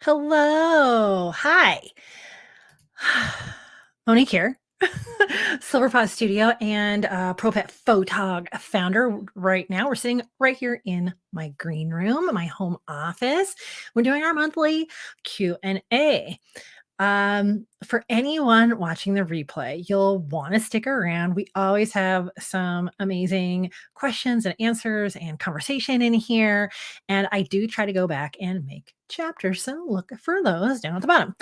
Hello. Hi. Monique here. Silverpaw Studio and Pro Pet Photog founder. Right now, we're sitting right here in my green room, my home office. We're doing our monthly Q&A. For anyone watching the replay, you'll want to stick around. We always have some amazing questions and answers and conversation in here. And I do try to go back and make chapters. So look for those down at the bottom.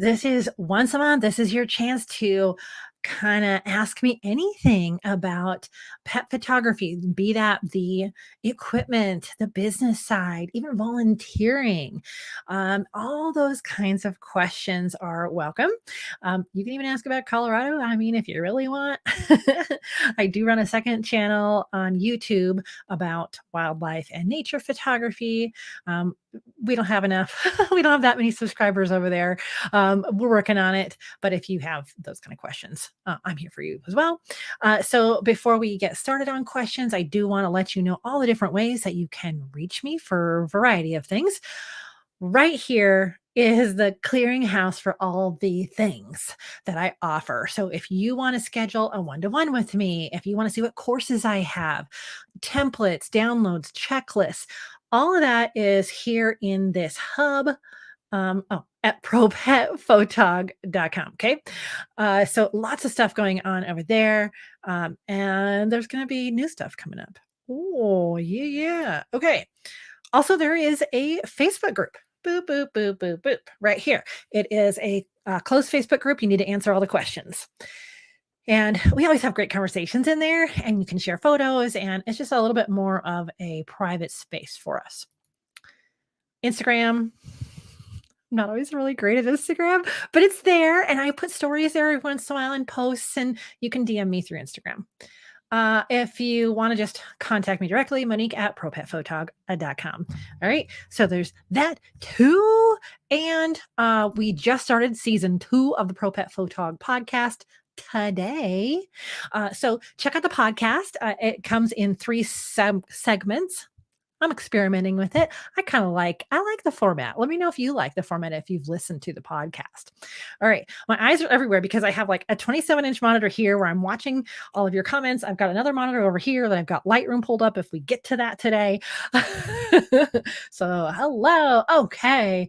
This is once a month. This is your chance to kind of ask me anything about pet photography, be that the equipment, the business side, even volunteering. All those kinds of questions are welcome. You can even ask about Colorado. I mean, if you really want. I do run a second channel on YouTube about wildlife and nature photography. We don't have enough. We don't have that many subscribers over there. We're working on it. But if you have those kind of questions, I'm here for you as well. So before we get started on questions, I do want to let you know all the different ways that you can reach me for a variety of things. Right here is the clearinghouse for all the things that I offer. So if you want to schedule a one-to-one with me, if you want to see what courses I have, templates, downloads, checklists, all of that is here in this hub. At propetphotog.com. Okay. So lots of stuff going on over there. And there's going to be new stuff coming up. Oh, yeah, yeah. Okay. Also, there is a Facebook group. Boop, boop, boop, boop, boop. Right here. It is a closed Facebook group. You need to answer all the questions. And we always have great conversations in there, and you can share photos, and it's just a little bit more of a private space for us. Instagram, I'm not always really great at Instagram, but it's there, and I put stories there every once in a while and posts, and you can DM me through Instagram. If you want to just contact me directly, Monique at propetphotog.com. All right. So there's that too. And we just started season 2 of the Pro Pet Photog podcast today. So check out the podcast. It comes in 3 segments. I'm experimenting with it. I like the format. Let me know if you like the format if you've listened to the podcast. All right. My eyes are everywhere because I have like a 27-inch monitor here where I'm watching all of your comments. I've got another monitor over here that I've got Lightroom pulled up if we get to that today. So hello. Okay.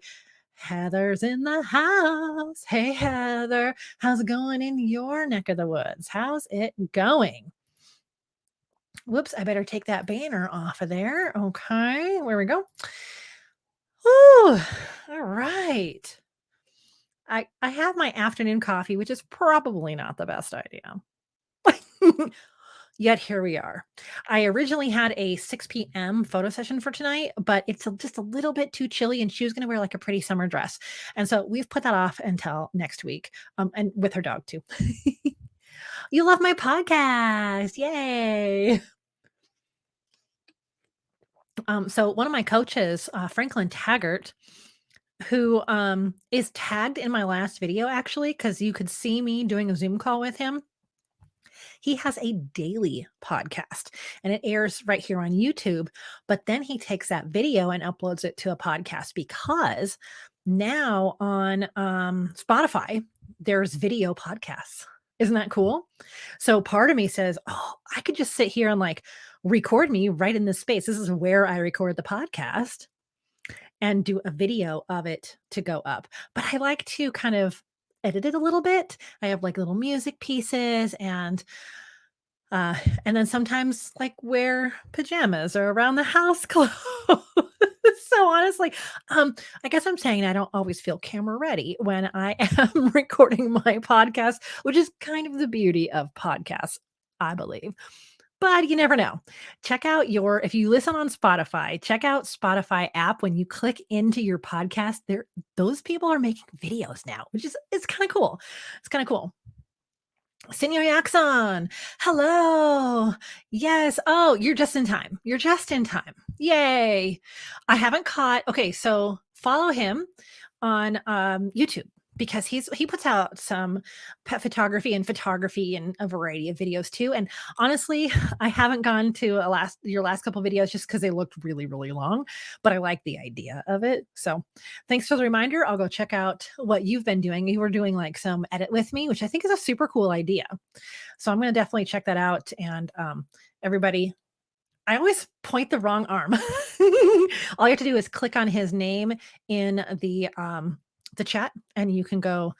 Heather's in the house. Hey, Heather. How's it going in your neck of the woods? How's it going? Whoops, I better take that banner off of there. Okay, where we go. Ooh, all right. I have my afternoon coffee, which is probably not the best idea. Yet here we are. I originally had a 6 p.m. photo session for tonight, but it's just a little bit too chilly, and she was going to wear like a pretty summer dress. And so we've put that off until next week, and with her dog too. You love my podcast. Yay. So one of my coaches, Franklin Taggart, who is tagged in my last video actually, because you could see me doing a Zoom call with him. He has a daily podcast and it airs right here on YouTube, but then he takes that video and uploads it to a podcast because now on Spotify, there's video podcasts. Isn't that cool? So part of me says, oh, I could just sit here and like record me right in this space. This is where I record the podcast and do a video of it to go up. But I like to kind of edit it a little bit. I have like little music pieces and then sometimes like wear pajamas or around the house clothes. So honestly, I guess I'm saying I don't always feel camera ready when I am recording my podcast, which is kind of the beauty of podcasts, I believe. But you never know. If you listen on Spotify, check out Spotify app. When you click into your podcast, those people are making videos now, it's kind of cool. It's kind of cool. Senor Yaxon, hello. Yes. Oh, you're just in time. You're just in time. Yay. I haven't caught. Okay, so follow him on YouTube. because he puts out some pet photography and a variety of videos too. And honestly, I haven't gone to a last your last couple videos just because they looked really, really long, but I like the idea of it. So thanks for the reminder. I'll go check out what you've been doing. You were doing like some edit with me, which I think is a super cool idea. So I'm gonna definitely check that out. And everybody, I always point the wrong arm. All you have to do is click on his name in the chat, and you can go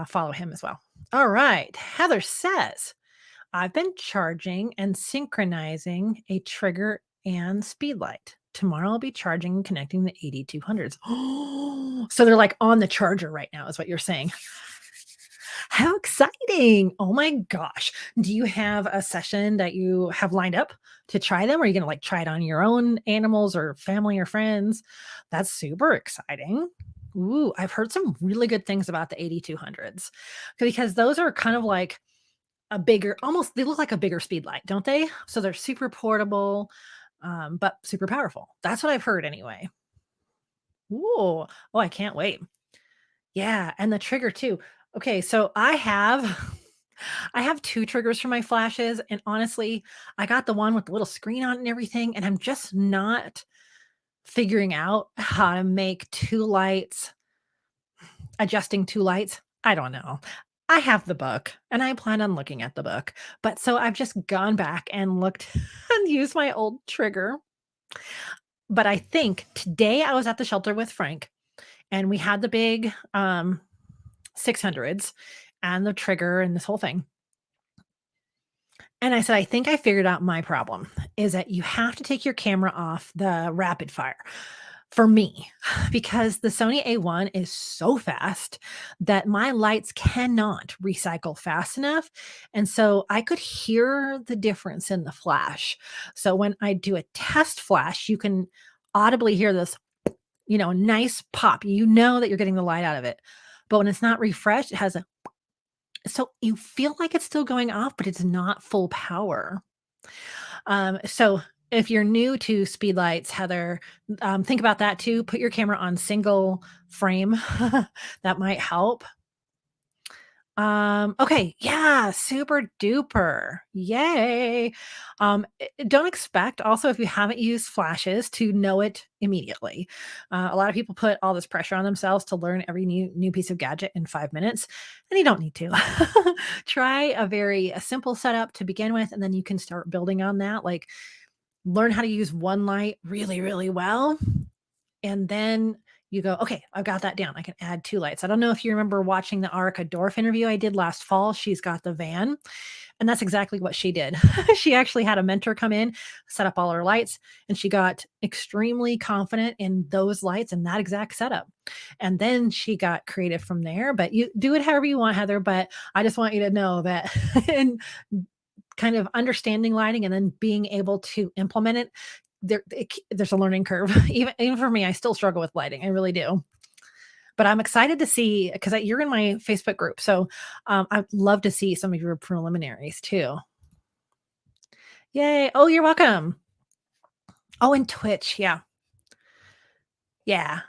follow him as well. All right. Heather says, I've been charging and synchronizing a trigger and speed light. Tomorrow I'll be charging and connecting the 8200s. Oh, so they're like on the charger right now, is what you're saying. How exciting! Oh my gosh. Do you have a session that you have lined up to try them? Or are you gonna like try it on your own animals or family or friends? That's super exciting. Ooh, I've heard some really good things about the 8200s because those are kind of like a bigger, almost they look like a bigger speed light, don't they? So they're super portable, but super powerful. That's what I've heard anyway. Ooh, oh, I can't wait. Yeah, and the trigger too. Okay, so I have I have 2 triggers for my flashes, and honestly, I got the one with the little screen on it and everything, and I'm just not figuring out how to make 2 lights, adjusting 2 lights. I don't know. I have the book, and I plan on looking at the book, but so I've just gone back and looked and used my old trigger. But I think today I was at the shelter with Frank, and we had the big, 600s and the trigger and this whole thing. And I said, "I think I figured out my problem, is that you have to take your camera off the rapid fire for me, because the Sony A1 is so fast that my lights cannot recycle fast enough, and so I could hear the difference in the flash. So when I do a test flash, you can audibly hear this, nice pop. You know that you're getting the light out of it. But when it's not refreshed, it has a so you feel like it's still going off, but it's not full power. So if you're new to speed lights, Heather, think about that too. Put your camera on single frame. That might help. Okay, yeah, super duper. Yay. Don't expect also if you haven't used flashes to know it immediately. A lot of people put all this pressure on themselves to learn every new piece of gadget in 5 minutes, and you don't need to. Try a simple setup to begin with, and then you can start building on that. Like learn how to use one light really, really well, and then you go, "Okay, I've got that down. I can add 2 lights." I don't know if you remember watching the Arica Dorff interview I did last fall. She's got the van, and that's exactly what she did. She actually had a mentor come in, set up all her lights, and she got extremely confident in those lights and that exact setup. And then she got creative from there, but you do it however you want, Heather, but I just want you to know that in kind of understanding lighting and then being able to implement it, there's a learning curve. Even for me, I still struggle with lighting. I really do. But I'm excited to see because you're in my Facebook group, so I'd love to see some of your preliminaries too. Yay! Oh, you're welcome. Oh, and Twitch, yeah, yeah,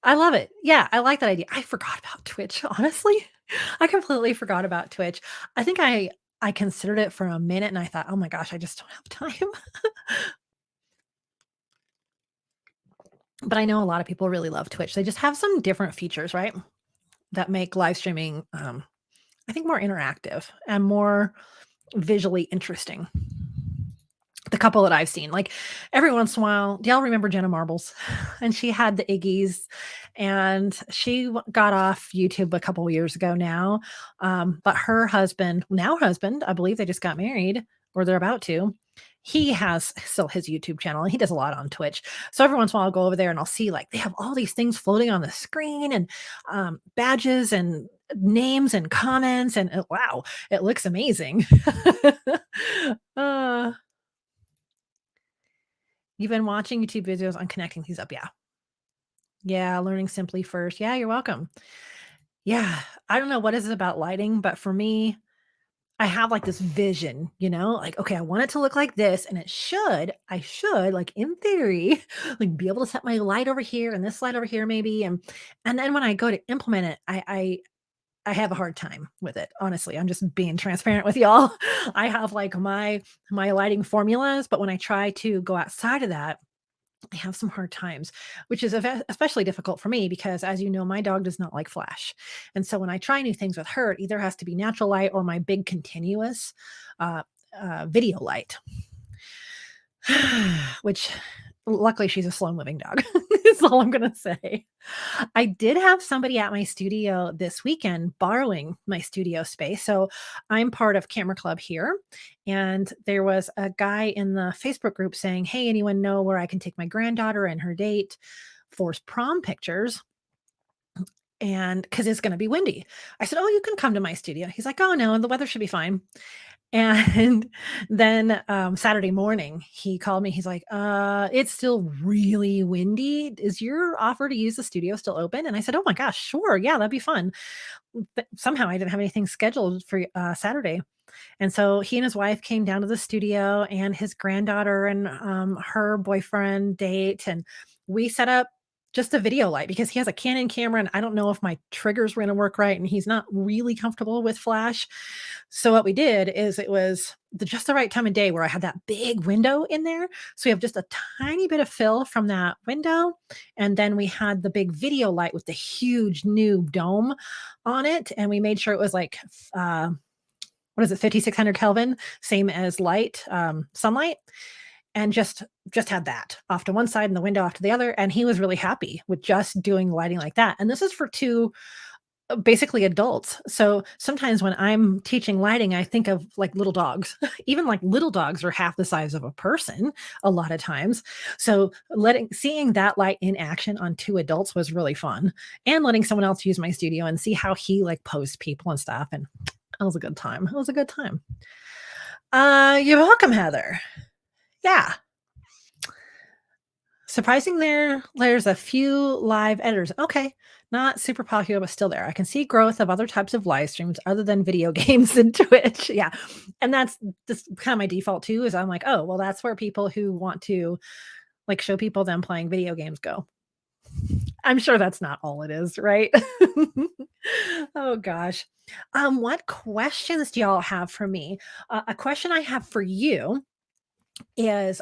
I love it. Yeah, I like that idea. I forgot about Twitch. Honestly, I completely forgot about Twitch. I think I considered it for a minute, and I thought, oh my gosh, I just don't have time. But I know a lot of people really love Twitch. They just have some different features, right? That make live streaming, I think, more interactive and more visually interesting. The couple that I've seen, like every once in a while, do y'all remember Jenna Marbles? And she had the Iggies, and she got off YouTube a couple of years ago now. But her husband, now husband, I believe they just got married or they're about to. He has still his YouTube channel and he does a lot on Twitch. So every once in a while, I'll go over there and I'll see like they have all these things floating on the screen and badges and names and comments. And wow, it looks amazing. uh, You've been watching YouTube videos on connecting these up. Yeah. Yeah. Learning simply first. Yeah. You're welcome. Yeah. I don't know what is it about lighting, but for me, I have like this vision, like, okay, I want it to look like this, and I should, like in theory, like be able to set my light over here and this light over here maybe. And then when I go to implement it, I have a hard time with it. Honestly, I'm just being transparent with y'all. I have like my lighting formulas, but when I try to go outside of that, I have some hard times, which is especially difficult for me because, as you know, my dog does not like flash. And so when I try new things with her, it either has to be natural light or my big continuous uh, video light. Which luckily she's a slow moving dog. Is all I'm gonna say. I did have somebody at my studio this weekend borrowing my studio space. So I'm part of Camera Club here. And there was a guy in the Facebook group saying, "Hey, anyone know where I can take my granddaughter and her date for prom pictures?" And because it's going to be windy. I said, "Oh, you can come to my studio." He's like, "Oh, no, the weather should be fine." And then, Saturday morning, he called me. He's like, it's still really windy. Is your offer to use the studio still open?" And I said, "Oh my gosh, sure. Yeah, that'd be fun." But somehow I didn't have anything scheduled for, Saturday. And so he and his wife came down to the studio and his granddaughter and her boyfriend date. And we set up just a video light because he has a Canon camera and I don't know if my triggers were going to work right. And he's not really comfortable with flash. So what we did is it was just the right time of day where I had that big window in there. So we have just a tiny bit of fill from that window. And then we had the big video light with the huge new dome on it. And we made sure it was like, what is it, 5,600 Kelvin, same as light, sunlight, and just had that off to one side and the window off to the other. And he was really happy with just doing lighting like that. And this is for two basically adults. So sometimes when I'm teaching lighting, I think of like little dogs. Even like little dogs are half the size of a person a lot of times. So seeing that light in action on two adults was really fun. And letting someone else use my studio and see how he like posed people and stuff. And it was a good time. It was a good time. You're welcome, Heather. Yeah. Surprising there's a few live editors. Okay. Not super popular, but still there. I can see growth of other types of live streams other than video games and Twitch. Yeah. And that's just kind of my default too, is I'm like, oh, well, that's where people who want to like show people them playing video games go. I'm sure that's not all it is, right? Oh gosh. What questions do y'all have for me? A question I have for you is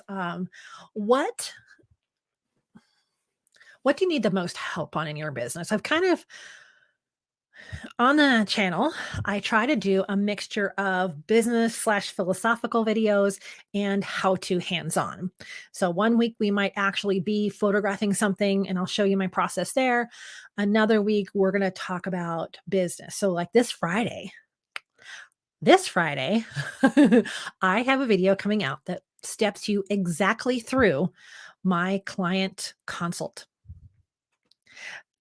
what what do you need the most help on in your business? I've kind of on the channel, I try to do a mixture of business slash philosophical videos and how to hands on. So one week we might actually be photographing something and I'll show you my process there. Another week we're going to talk about business. So like this Friday, I have a video coming out that steps you exactly through my client consult.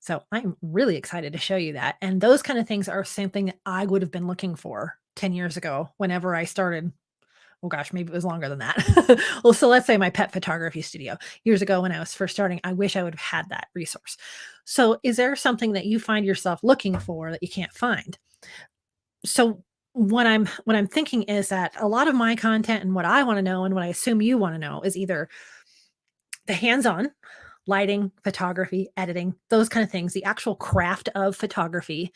So I'm really excited to show you that. And those kind of things are something that I would have been looking for 10 years ago whenever I started. Oh gosh, maybe it was longer than that. Well, so let's say my pet photography studio years ago when I was first starting, I wish I would have had that resource. So is there something that you find yourself looking for that you can't find? So what I'm thinking is that a lot of my content and what I want to know and what I assume you want to know is either the hands-on lighting, photography, editing, those kind of things, the actual craft of photography.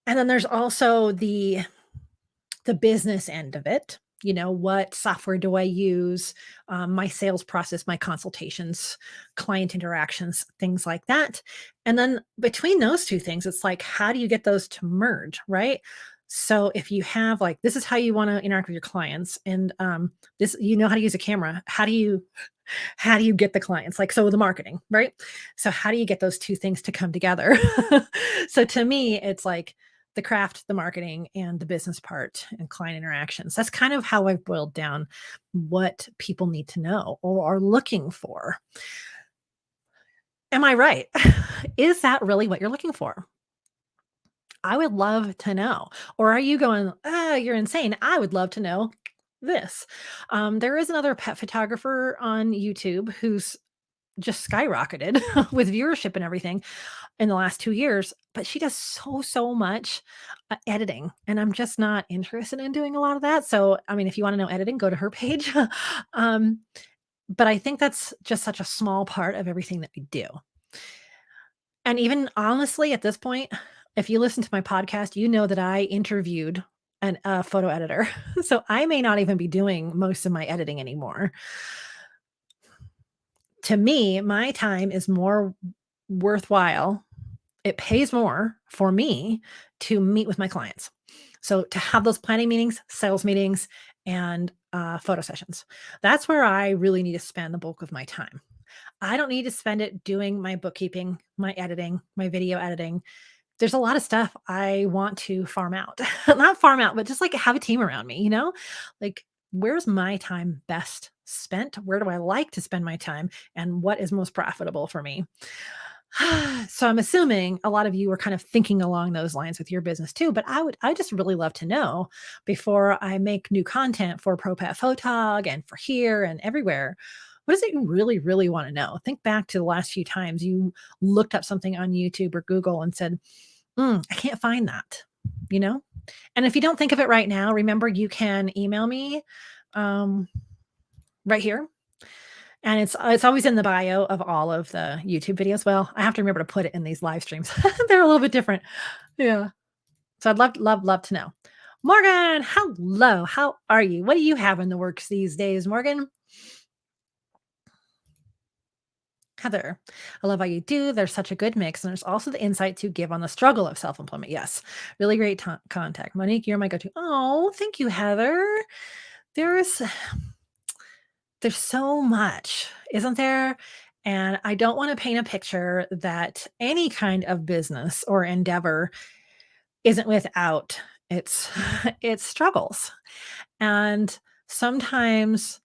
And then there's also the business end of it. What software do I use? My sales process, my consultations, client interactions, things like that. And then between those two things, it's like, how do you get those to merge, right? So if you have like, this is how you want to interact with your clients, and this, how to use a camera. How do you get the clients? Like, so the marketing, right? So how do you get those two things to come together? So to me, it's like the craft, the marketing, and the business part and client interactions. That's kind of how I've boiled down what people need to know or are looking for. Am I right? Is that really what you're looking for? I would love to know. Or are you going, you're insane? I would love to know this. There is another pet photographer on YouTube who's just skyrocketed with viewership and everything in the last 2 years, but she does so much, editing, and I'm just not interested in doing a lot of that. So, I mean, if you wanna know editing, go to her page. Um, but I think that's just such a small part of everything that we do. And even honestly, at this point, if you listen to my podcast, you know that I interviewed a photo editor. So I may not even be doing most of my editing anymore. To me, my time is more worthwhile. It pays more for me to meet with my clients. So to have those planning meetings, sales meetings, and photo sessions. That's where I really need to spend the bulk of my time. I don't need to spend it doing my bookkeeping, my editing, my video editing. There's a lot of stuff I want to farm out. Not farm out, but just like have a team around me, you know? Like, where's my time best spent? Where do I like to spend my time? And what is most profitable for me? So I'm assuming a lot of you are kind of thinking along those lines with your business too, but I just really love to know before I make new content for ProPat Photog and for here and everywhere. What is it you really want to know? Think back to the last few times you looked up something on YouTube or Google and said, I can't find that, you know? And if you don't think of it right now, remember you can email me um, right here, and it's always in the bio of all of the YouTube videos. Well, I have to remember to put it in these live streams. They're a little bit different. Yeah. So I'd love to know. Morgan, hello. How are you? What do you have in the works these days, Morgan? Heather, I love how you do. There's such a good mix. And there's also the insights you give on the struggle of self employment. Yes. Really great contact. Monique, you're my go to. Oh, thank you, Heather. There's There's so much, isn't there? And I don't wanna paint a picture that any kind of business or endeavor isn't without its its struggles. And sometimes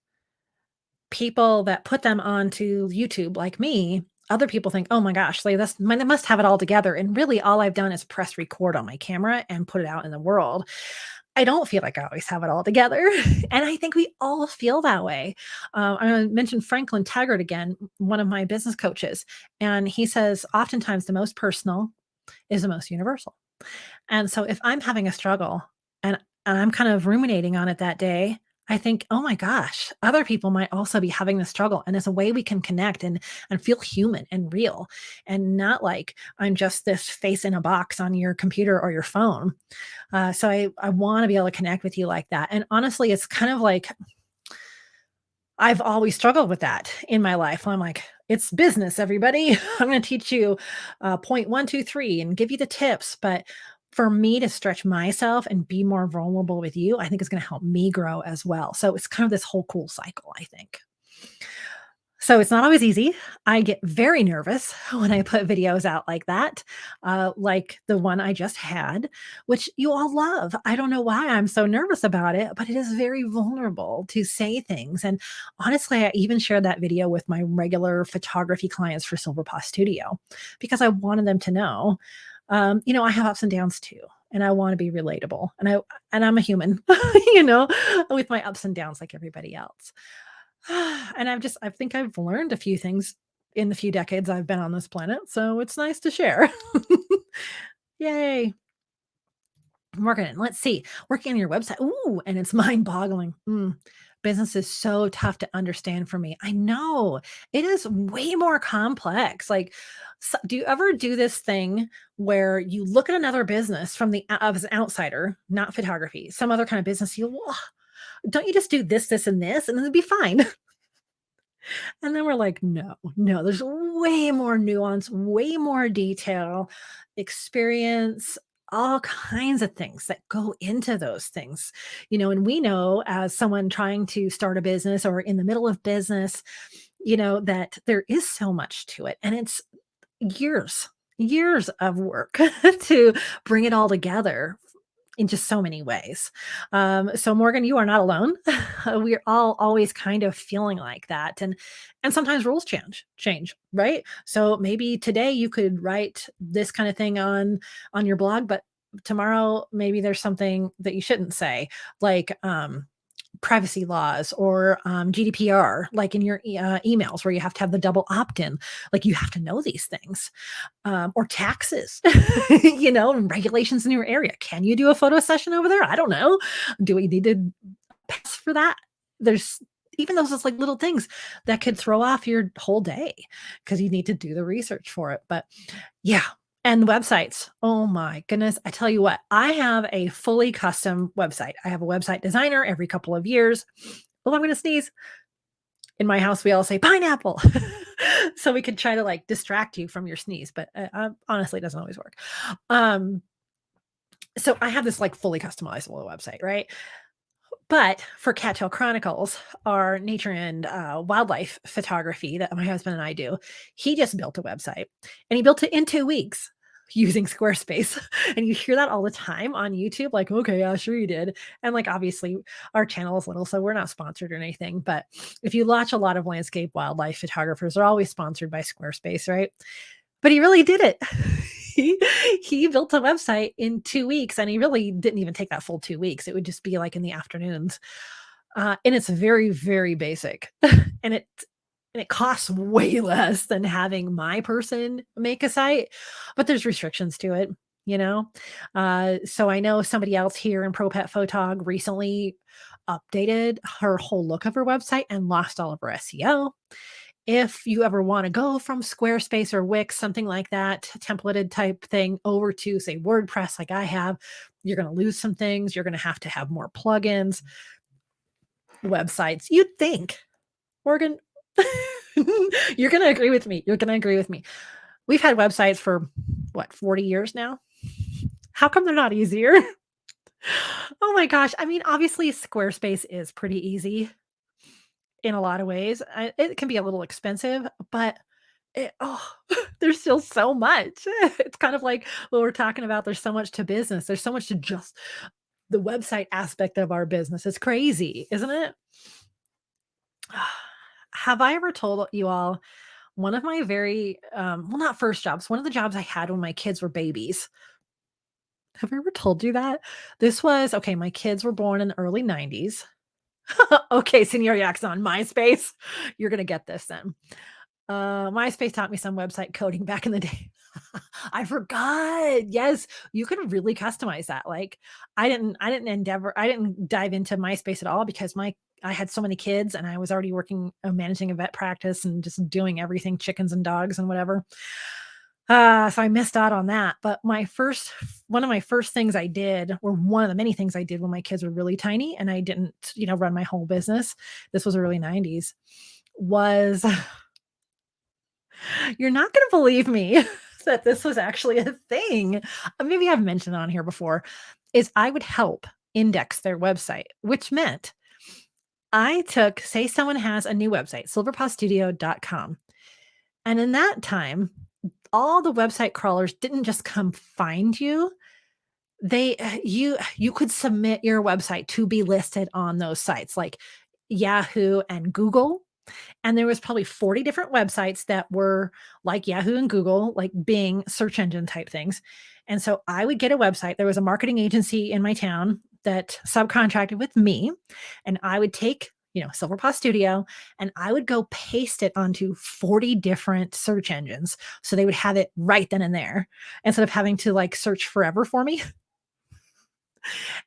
people that put them onto YouTube like me, other people think, "Oh my gosh, they must have it all together." And really all I've done is press record on my camera and put it out in the world. I don't feel like I always have it all together. And I think we all feel that way. I'm going to mention Franklin Taggart again, one of my business coaches. And he says, oftentimes the most personal is the most universal. And so if I'm having a struggle and I'm kind of ruminating on it that day, I think, oh my gosh, other people might also be having the struggle. And there's a way we can connect and feel human and real and not like I'm just this face in a box on your computer or your phone. So I want to be able to connect with you like that. And honestly, it's kind of like I've always struggled with that in my life. I'm like, it's business, everybody. I'm going to teach you point one, two, three, and give you the tips. But for me to stretch myself and be more vulnerable with you, I think is going to help me grow as well. So it's kind of this whole cool cycle, I think. So it's not always easy. I get very nervous when I put videos out like that, like the one I just had, which you all love. I don't know why I'm so nervous about it, but it is very vulnerable to say things. And honestly, I even shared that video with my regular photography clients for Silver Paw Studio because I wanted them to know, I have ups and downs too. And I want to be relatable. And I'm a human, you know, with my ups and downs like everybody else. And I think I've learned a few things in the few decades I've been on this planet, so it's nice to share. Yay. Morgan, let's see. Working on your website. Ooh, and it's mind-boggling. Business is so tough to understand for me. I know. It is way more complex. Like, do you ever do this thing where you look at another business from the as an outsider, not photography, some other kind of business, "Whoa, don't you just do this, this, and this, and it'll be fine?" And then we're like, no, no, there's way more nuance, way more detail, experience, all kinds of things that go into those things. And we know as someone trying to start a business or in the middle of business, that there is so much to it. And it's years of work to bring it all together in just so many ways. So Morgan, you are not alone. We're all always kind of feeling like that. And sometimes rules change, right? So maybe today you could write this kind of thing on your blog, but tomorrow maybe there's something that you shouldn't say, like privacy laws or GDPR, like in your emails where you have to have the double opt-in. Like you have to know these things, or taxes, and regulations in your area. Can you do a photo session over there? I don't know. Do we need to pass for that? There's even those just like little things that could throw off your whole day because you need to do the research for it. But yeah. And websites. Oh my goodness. I tell you what, I have a fully custom website. I have a website designer every couple of years. Oh, I'm going to sneeze. In my house, we all say pineapple. So we could try to like distract you from your sneeze, but honestly, it doesn't always work. Um, so I have this like fully customizable website, right? But for Cattail Chronicles, our nature and wildlife photography that my husband and I do, he just built a website and he built it in 2 weeks using Squarespace. And you hear that all the time on YouTube, like, okay, yeah, sure you did. And like, obviously, our channel is little, so we're not sponsored or anything. But if you watch a lot of landscape wildlife photographers, they're always sponsored by Squarespace, right? But he really did it. He he built a website in 2 weeks, and he really didn't even take that full 2 weeks. It would just be, like, in the afternoons. And it's very, very basic. And it costs way less than having my person make a site, but there's restrictions to it, you know? So I know somebody else here in Pro Pet Photog recently updated her whole look of her website and lost all of her SEO. If you ever wanna go from Squarespace or Wix, something like that, templated type thing over to, say, WordPress like I have, you're gonna lose some things, you're gonna have to have more plugins, websites. You'd think, Morgan, you're gonna agree with me, you're gonna agree with me. We've had websites for, what, 40 years now? How come they're not easier? Oh my gosh, I mean, obviously, Squarespace is pretty easy in a lot of ways. It can be a little expensive, but there's still so much. It's kind of like what we're talking about, there's so much to business. There's so much to just the website aspect of our business. It's crazy, isn't it? Have I ever told you all one of my very, well, not first jobs, one of the jobs I had when my kids were babies? Have I ever told you that? This was okay, my kids were born in the early 90s. Okay, Senior Yaxon, MySpace. You're gonna get this then. MySpace taught me some website coding back in the day. I forgot. Yes, you could really customize that. Like, I didn't dive into MySpace at all because I had so many kids and I was already working, managing a vet practice and just doing everything, chickens and dogs and whatever. So I missed out on that. But one of my first things I did, or one of the many things I did when my kids were really tiny and I didn't, run my whole business. This was early 90s, was you're not gonna believe me that this was actually a thing. Maybe I've mentioned it on here before, is I would help index their website, which meant I took, say someone has a new website, silverpawstudio.com. And in that time, all the website crawlers didn't just come find you. You could submit your website to be listed on those sites like Yahoo and Google. And there was probably 40 different websites that were like Yahoo and Google, like Bing search engine type things. And so I would get a website. There was a marketing agency in my town that subcontracted with me, and I would take, Silver Paw Studio, and I would go paste it onto 40 different search engines. So they would have it right then and there instead of having to like search forever for me.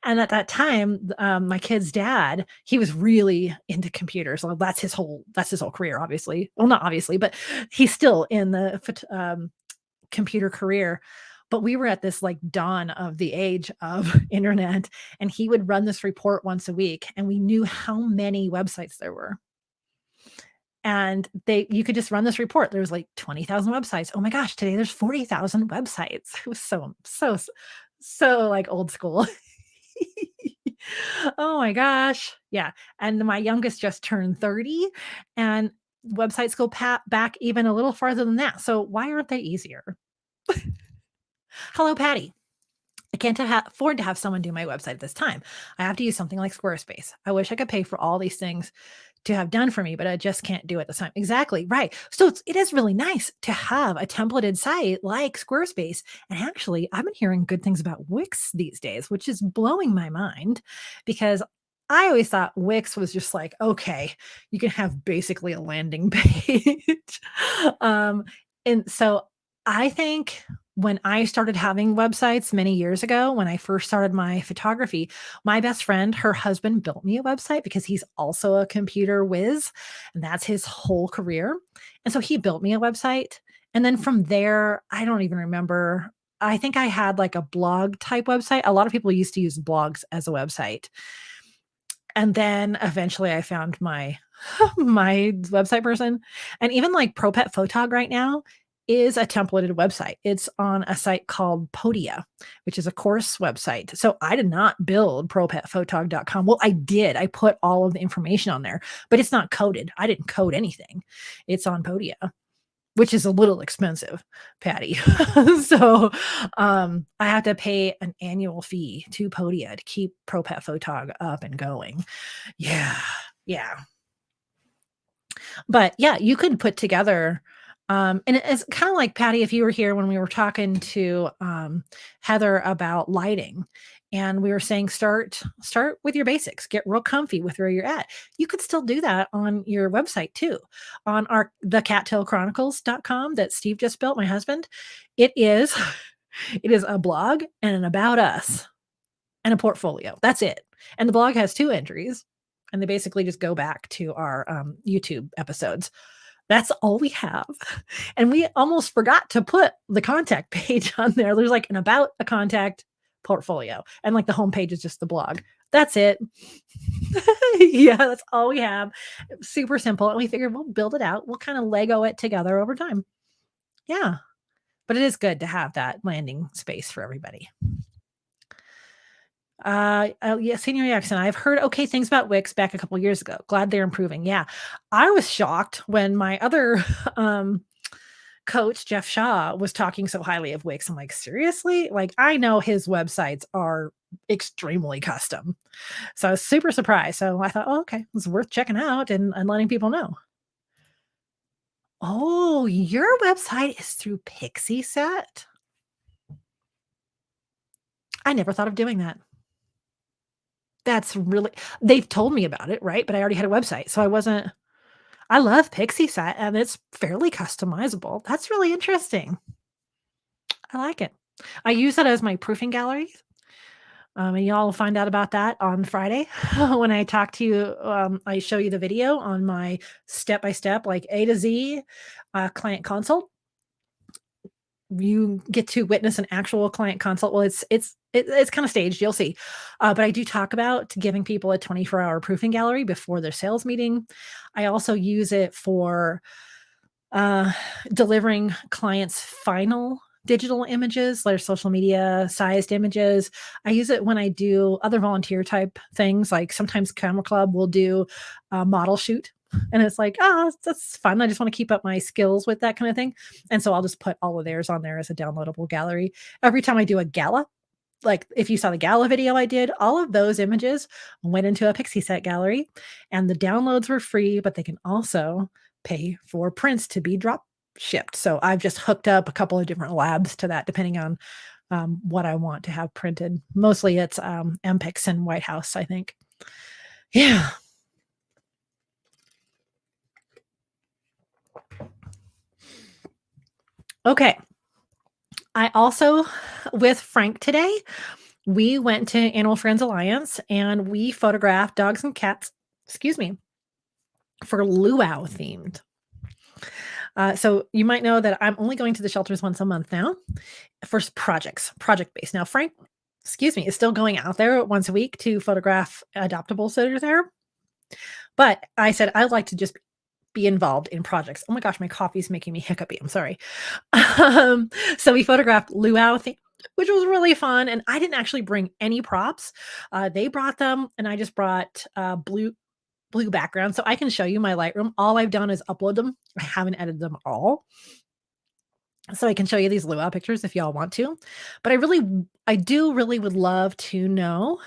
And at that time, my kid's dad, he was really into computers. Well, that's his whole career, obviously. Well, not obviously, but he's still in the computer career. But we were at this like dawn of the age of internet, and he would run this report once a week, and we knew how many websites there were. And you could just run this report. There was like 20,000 websites. Oh my gosh, today there's 40,000 websites. It was so like old school. Oh my gosh. Yeah. And my youngest just turned 30, and websites go back even a little farther than that. So why aren't they easier? Hello, Patty. I can't afford to have someone do my website at this time. I have to use something like Squarespace. I wish I could pay for all these things to have done for me, but I just can't do it this time. Exactly. Right. So it is really nice to have a templated site like Squarespace. And actually, I've been hearing good things about Wix these days, which is blowing my mind because I always thought Wix was just like, okay, you can have basically a landing page. um, and so I think when I started having websites many years ago, when I first started my photography, my best friend, her husband built me a website because he's also a computer whiz, and that's his whole career. And so he built me a website. And then from there, I don't even remember. I think I had like a blog type website. A lot of people used to use blogs as a website. And then eventually I found my my website person, and even like Pro Pet Photog right now is a templated website. It's on a site called Podia, which is a course website. So I did not build propetphotog.com. Well, I did. I put all of the information on there, but it's not coded. I didn't code anything. It's on Podia, which is a little expensive, Patty. So, I have to pay an annual fee to Podia to keep Pro Pet Photog up and going. Yeah, yeah. But yeah, you could put together, and it's kind of like Patty, if you were here when we were talking to Heather about lighting, and we were saying start with your basics, get real comfy with where you're at. You could still do that on your website too, on our thecattailchronicles.com that Steve just built, my husband. It is it is a blog and an about us and a portfolio. That's it. And the blog has 2 entries, and they basically just go back to our YouTube episodes. That's all we have. And we almost forgot to put the contact page on there. There's like an about, a contact, portfolio, and like the homepage is just the blog. That's it. Yeah, that's all we have. Super simple. And we figured we'll build it out. We'll kind of Lego it together over time. Yeah. But it is good to have that landing space for everybody. Yeah, Senior Yaxon, I've heard okay things about Wix back a couple years ago. Glad they're improving. Yeah. I was shocked when my other coach, Jeff Shaw, was talking so highly of Wix. I'm like, seriously? Like, I know his websites are extremely custom. So I was super surprised. So I thought, oh, okay, it's worth checking out and letting people know. Oh, your website is through Pixiset? I never thought of doing that. That's really they've told me about it, right? But I already had a website, so I wasn't I love Pixiset, and it's fairly customizable. That's really interesting. I like it. I use that as my proofing gallery, and y'all will find out about that on Friday when I talk to you. I show you the video on my step by step, like A to Z client consult. You get to witness an actual client consult. Well, it's kind of staged, you'll see. But I do talk about giving people a 24-hour proofing gallery before their sales meeting. I also use it for uh, delivering clients final digital images, their social media sized images. I use it when I do other volunteer type things. Like sometimes Camera Club will do a model shoot. And it's like, oh, that's fun. I just want to keep up my skills with that kind of thing. And so I'll just put all of theirs on there as a downloadable gallery. Every time I do a gala, like if you saw the gala video I did, all of those images went into a Pixiset gallery, and the downloads were free, but they can also pay for prints to be drop shipped. So I've just hooked up a couple of different labs to that depending on what I want to have printed. Mostly it's MPix and White House, I think. Yeah. Okay. I also, with Frank today, we went to Animal Friends Alliance and we photographed dogs and cats, excuse me, for luau themed. So you might know that I'm only going to the shelters once a month now for projects, project based. Now, Frank, excuse me, is still going out there once a week to photograph adoptables that are there. But I said I'd like to just be involved in projects. Oh my gosh, my coffee's making me hiccupy. I'm sorry. So we photographed luau which was really fun. And I didn't actually bring any props. They brought them, and I just brought blue background. So I can show you my Lightroom. All I've done is upload them. I haven't edited them all. So I can show you these luau pictures if y'all want to. But I do really would love to know.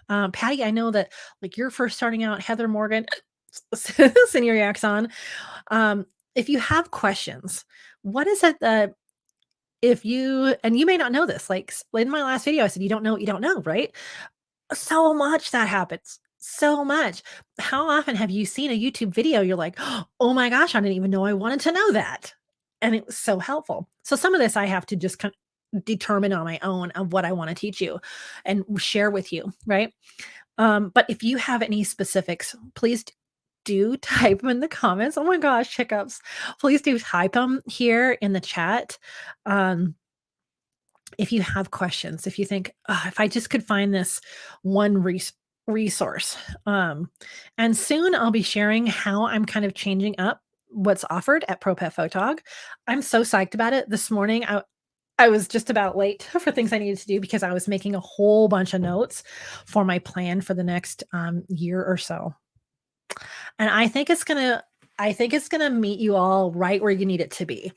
Patty, I know that like you're first starting out, Heather Morgan, Senior Yaxon. If you have questions, what is it that if you, and you may not know this, like in my last video, I said, you don't know what you don't know, right? So much that happens. so much. How often have you seen a YouTube video? You're like, oh my gosh, I didn't even know I wanted to know that. And it was so helpful. So some of this I have to just determine on my own of what I want to teach you and share with you, right? But if you have any specifics, please do type them in the comments. Oh my gosh, hiccups. Please do type them here in the chat. Um, if you have questions, if you think, "Ah, if I just could find this one resource." And soon I'll be sharing how I'm kind of changing up what's offered at Pro Pet Photog. I'm so psyched about it. This morning, I was just about late for things I needed to do because I was making a whole bunch of notes for my plan for the next year or so. And I think it's gonna meet you all right where you need it to be.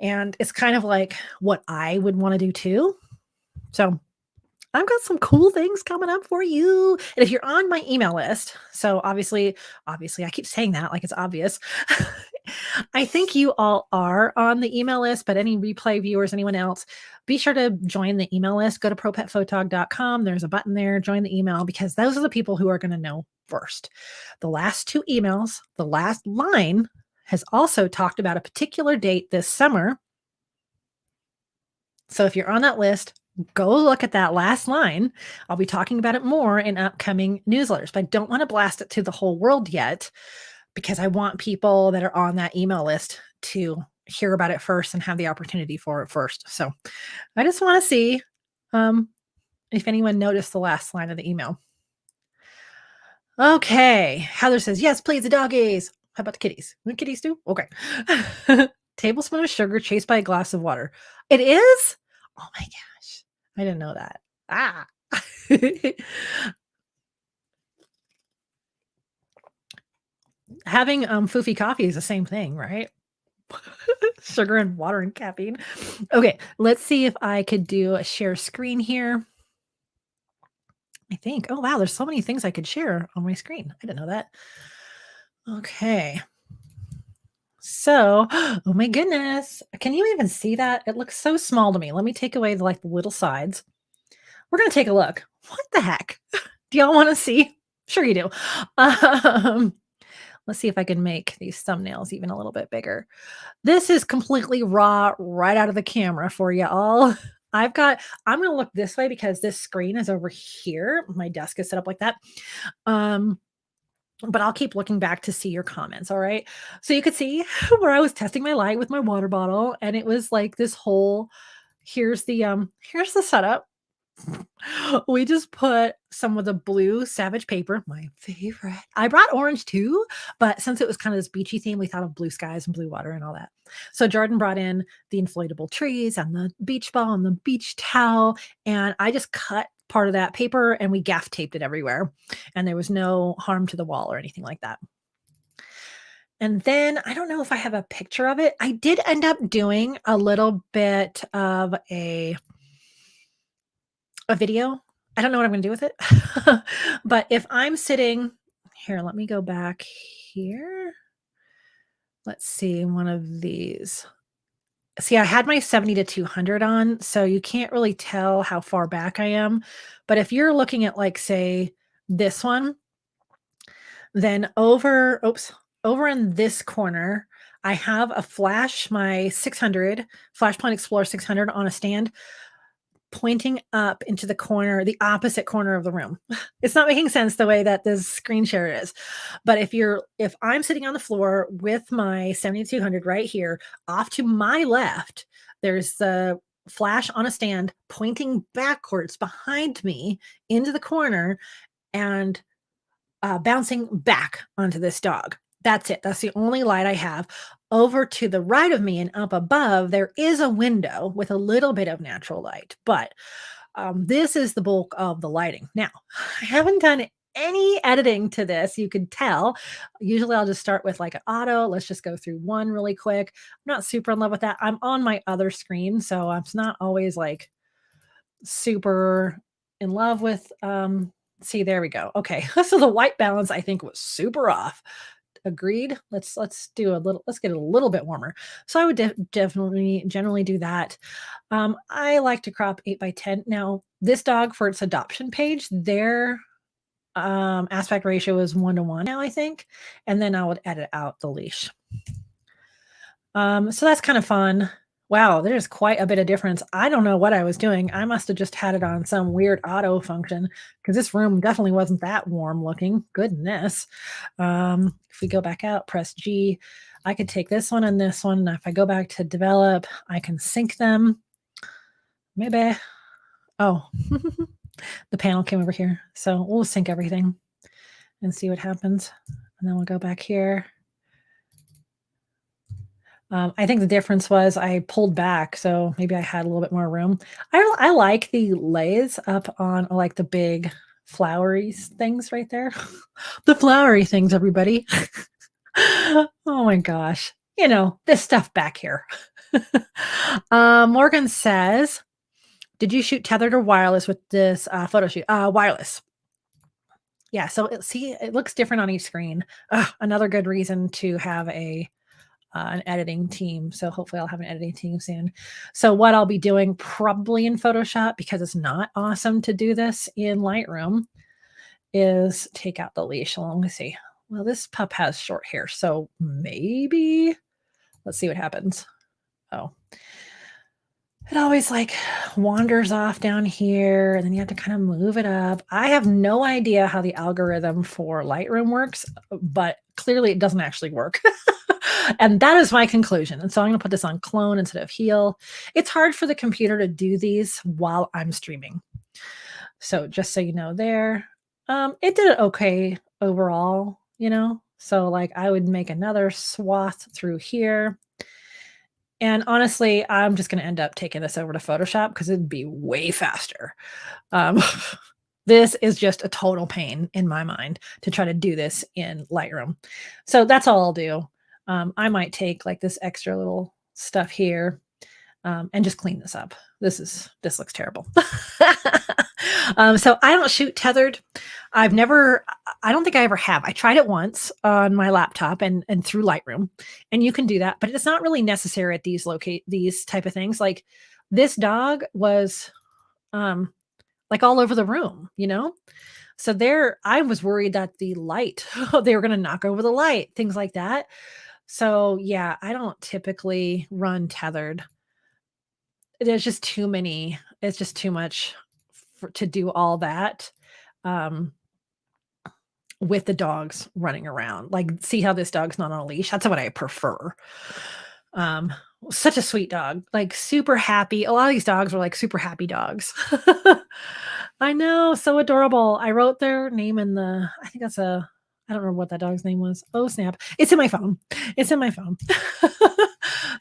And it's kind of like what I would want to do too. So I've got some cool things coming up for you. And if you're on my email list, so obviously I keep saying that like it's obvious. I think you all are on the email list, but any replay viewers, anyone else, be sure to join the email list. Go to propetphotog.com. There's a button there, join the email, because those are the people who are going to know first. The last two emails, the last line has also talked about a particular date this summer. So if you're on that list, go look at that last line. I'll be talking about it more in upcoming newsletters, but I don't want to blast it to the whole world yet because I want people that are on that email list to hear about it first and have the opportunity for it first. So I just want to see if anyone noticed the last line of the email. Okay. Heather says, yes, please, the doggies. How about the kitties? The kitties do? Okay. Tablespoon of sugar chased by a glass of water. It is? Oh my gosh. I didn't know that. Ah. Having foofy coffee is the same thing, right? Sugar and water and caffeine. Okay, let's see if I could do a share screen here. I think. Oh wow, there's so many things I could share on my screen. I didn't know that. Okay. So, oh my goodness. Can you even see that? It looks so small to me. Let me take away the like the little sides. We're gonna take a look. What the heck? Do y'all want to see? Sure you do. Let's see if I can make these thumbnails even a little bit bigger. This is completely raw right out of the camera for you all. I'm going to look this way because this screen is over here. My desk is set up like that. But I'll keep looking back to see your comments. All right. So you could see where I was testing my light with my water bottle, and it was like this whole here's the setup. We just put some of the blue Savage paper, my favorite. I brought orange too, but since it was kind of this beachy theme, we thought of blue skies and blue water and all that. So Jordan brought in the inflatable trees and the beach ball and the beach towel, and I just cut part of that paper and we gaff taped it everywhere, and there was no harm to the wall or anything like that. And then I don't know if I have a picture of it. I did end up doing a little bit of a video. I don't know what I'm going to do with it. But if I'm sitting here, let me go back here. Let's see one of these. See, I had my 70 to 200 on, so you can't really tell how far back I am. But if you're looking at like, say, this one, then over in this corner, I have a flash, my 600 Flashpoint Explorer 600 on a stand, pointing up into the corner, the opposite corner of the room. It's not making sense the way that this screen share is. But if I'm sitting on the floor with my 7200 right here, off to my left, there's the flash on a stand pointing backwards behind me into the corner and bouncing back onto this dog. That's it. That's the only light I have. Over to the right of me and up above, there is a window with a little bit of natural light, but this is the bulk of the lighting. Now, I haven't done any editing to this. You could tell. Usually I'll just start with like an auto. Let's just go through one really quick. I'm not super in love with that. I'm on my other screen, so I'm not always like super in love with, see, there we go. Okay. So the white balance I think was super off. Agreed. Let's get it a little bit warmer. So I would generally do that. I like to crop 8 by 10. Now this dog, for its adoption page, their aspect ratio is 1:1 now, I think, and then I would edit out the leash. So that's kind of fun. Wow, there's quite a bit of difference. I don't know what I was doing. I must have just had it on some weird auto function because this room definitely wasn't that warm looking. Goodness. If we go back out, press G, I could take this one and this one. And if I go back to develop, I can sync them. Maybe. Oh, the panel came over here. So we'll sync everything and see what happens. And then we'll go back here. I think the difference was I pulled back, so maybe I had a little bit more room. I like the lays up on like the big flowery things right there. The flowery things, everybody. Oh my gosh. You know, this stuff back here. Morgan says, did you shoot tethered or wireless with this photo shoot? Wireless. Yeah, so see, it looks different on each screen. Another good reason to have an editing team. So hopefully I'll have an editing team soon. So what I'll be doing probably in Photoshop, because it's not awesome to do this in Lightroom, is take out the leash. Let me see. Well, this pup has short hair, so maybe let's see what happens. Oh, it always like wanders off down here and then you have to kind of move it up. I have no idea how the algorithm for Lightroom works, but clearly it doesn't actually work. And that is my conclusion. And so I'm going to put this on clone instead of heal. It's hard for the computer to do these while I'm streaming. So just so you know there, it did it okay overall, you know? So like I would make another swath through here. And honestly, I'm just going to end up taking this over to Photoshop because it'd be way faster. This is just a total pain in my mind to try to do this in Lightroom. So that's all I'll do. I might take like this extra little stuff here and just clean this up. This looks terrible. So I don't shoot tethered. I don't think I ever have. I tried it once on my laptop and through Lightroom, and you can do that, but it's not really necessary at these type of things. Like this dog was like all over the room, you know? So I was worried that the light, they were going to knock over the light, things like that. So yeah, I don't typically run tethered. There's just too many. It's just too much to do all that with the dogs running around. Like, see how this dog's not on a leash? That's what I prefer. Such a sweet dog, like super happy. A lot of these dogs are like super happy dogs. I know, so adorable. I wrote their name in I think I don't remember what that dog's name was. Oh, snap. It's in my phone. It's in my phone.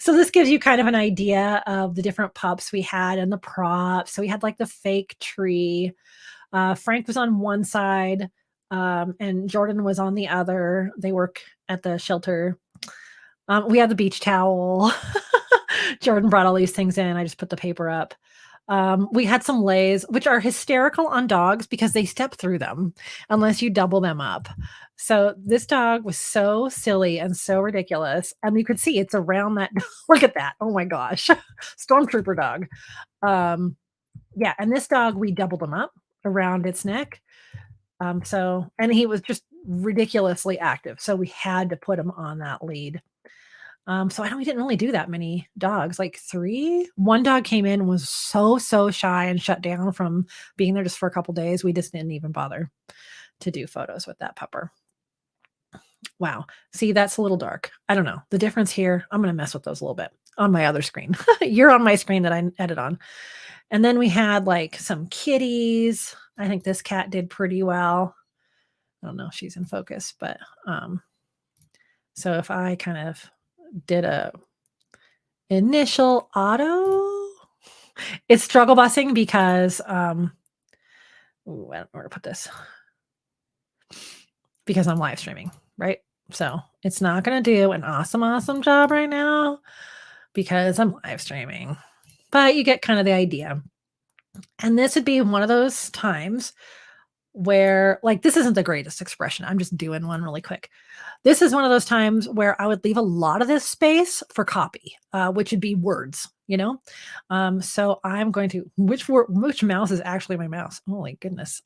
So this gives you kind of an idea of the different pups we had and the props. So we had like the fake tree. Frank was on one side and Jordan was on the other. They work at the shelter. We had the beach towel. Jordan brought all these things in. I just put the paper up. We had some lays, which are hysterical on dogs because they step through them unless you double them up. So this dog was so silly and so ridiculous. And you could see it's around that. Look at that. Oh my gosh. Stormtrooper dog. Yeah. And this dog, we doubled him up around its neck. And he was just ridiculously active. So we had to put him on that lead. So we didn't really do that many dogs, like 3. One dog came in and was so shy and shut down from being there just for a couple days. We just didn't even bother to do photos with that pupper. Wow. See, that's a little dark. I don't know. The difference here, I'm going to mess with those a little bit on my other screen. You're on my screen that I edit on. And then we had like some kitties. I think this cat did pretty well. I don't know if she's in focus, but so if I kind of did a initial auto, it's struggle busing because I don't know where to put this, because I'm live streaming, right? So it's not going to do an awesome job right now because I'm live streaming, but you get kind of the idea. And this would be one of those times where, like, this isn't the greatest expression. I'm just doing one really quick. This is one of those times where I would leave a lot of this space for copy, which would be words, you know? So I'm going to, which mouse is actually my mouse? Holy goodness.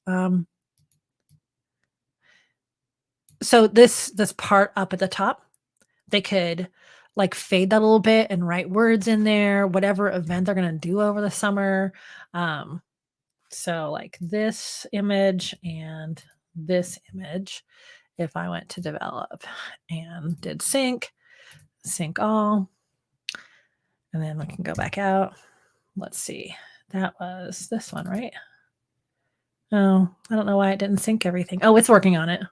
So this part up at the top, they could like fade that a little bit and write words in there, whatever event they're gonna do over the summer. Um, so like this image and this image, if I went to develop and did sync all, and then I can go back out. Let's see. That was this one, right? Oh, I don't know why it didn't sync everything. Oh, it's working on it.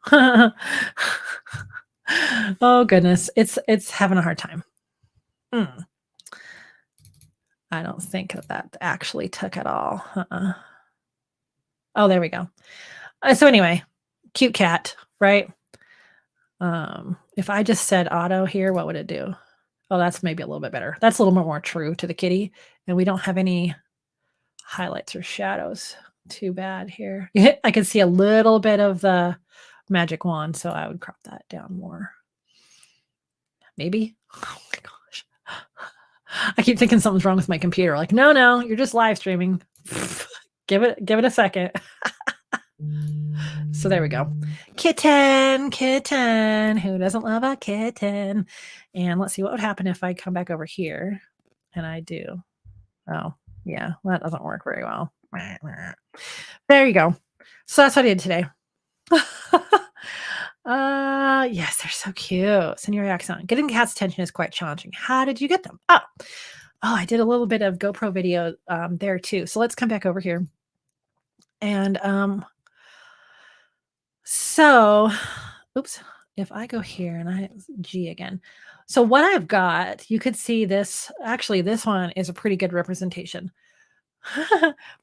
Oh goodness, it's having a hard time. I don't think that actually took it all. Oh, there we go. So anyway, cute cat, right? If I just said auto here, what would it do? Oh, that's maybe a little bit better. That's a little bit more true to the kitty, and we don't have any highlights or shadows. Too bad here. I can see a little bit of the magic wand, so I would crop that down more. Maybe. Oh my gosh. I keep thinking something's wrong with my computer. Like, no, you're just live streaming. Give it a second. So there we go. Kitten. Who doesn't love a kitten? And let's see what would happen if I come back over here and I do. Oh, yeah, that doesn't work very well. There you go. So that's what I did today. Yes, they're so cute. Senior Yaxon. Getting cats' attention is quite challenging. How did you get them? Oh, I did a little bit of GoPro video there too. So let's come back over here. And so, oops, if I go here and I G again. So what I've got, you could see this. Actually, this one is a pretty good representation.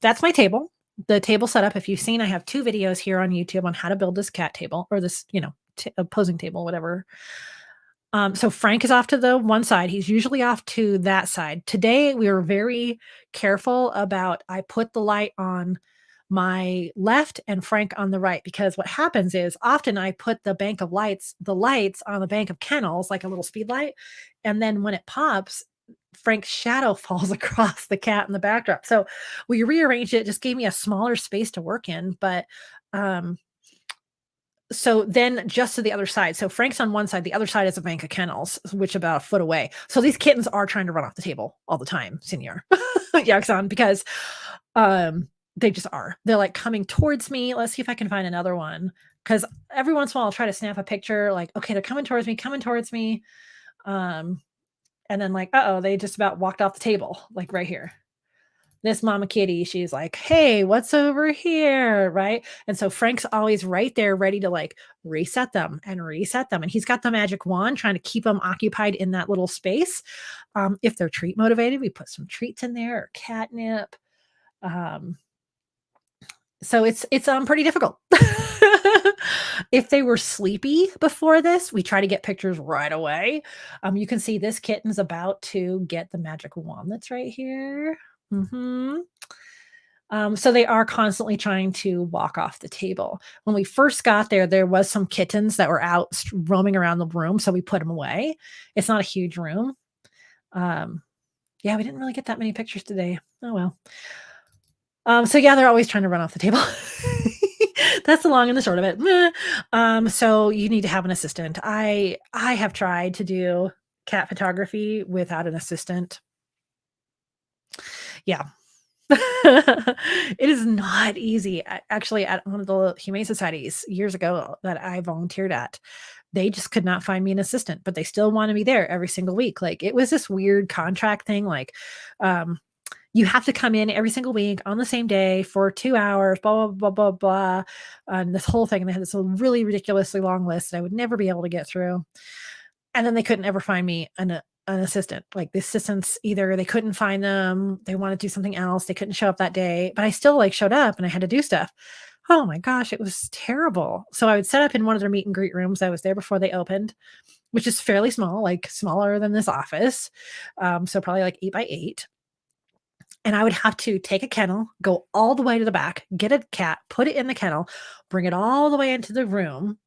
That's my table. The table setup. If you've seen, I have 2 videos here on YouTube on how to build this cat table or this, opposing table, whatever. So Frank is off to the one side. He's usually off to that side. Today, we were very careful about, I put the light on my left and Frank on the right, because what happens is often I put the lights on the bank of kennels, like a little speed light. And then when it pops, Frank's shadow falls across the cat in the backdrop. So we rearranged it, just gave me a smaller space to work in. But so then just to the other side. So Frank's on one side, the other side is a bank of kennels, which about a foot away. So these kittens are trying to run off the table all the time, Senior Yaxon, because they just are. They're like coming towards me. Let's see if I can find another one. Because every once in a while I'll try to snap a picture like, okay, they're coming towards me. And then like, they just about walked off the table, like right here. This mama kitty, she's like, hey, what's over here? Right. And so Frank's always right there, ready to like reset them. And he's got the magic wand trying to keep them occupied in that little space. If they're treat motivated, we put some treats in there or catnip. So it's pretty difficult. If they were sleepy before this, we try to get pictures right away. You can see this kitten's about to get the magic wand that's right here. So they are constantly trying to walk off the table. When we first got there was some kittens that were out roaming around the room, so we put them away. It's not a huge room. Yeah, we didn't really get that many pictures today. Oh well. So yeah, they're always trying to run off the table. That's the long and the short of it. So you need to have an assistant. I have tried to do cat photography without an assistant. Yeah. It is not easy. Actually, at one of the Humane Societies years ago that I volunteered at, they just could not find me an assistant, but they still wanted me there every single week. Like it was this weird contract thing. Like, you have to come in every single week on the same day for 2 hours, blah, blah, blah, blah, blah. And this whole thing. And they had this really ridiculously long list that I would never be able to get through. And then they couldn't ever find me an assistant. Like the assistants, either they couldn't find them, they wanted to do something else, they couldn't show up that day, but I still like showed up and I had to do stuff. Oh my gosh, it was terrible. So I would set up in one of their meet and greet rooms. I was there before they opened, which is fairly small, like smaller than this office. So probably like 8 by 8. And I would have to take a kennel, go all the way to the back, get a cat, put it in the kennel, bring it all the way into the room,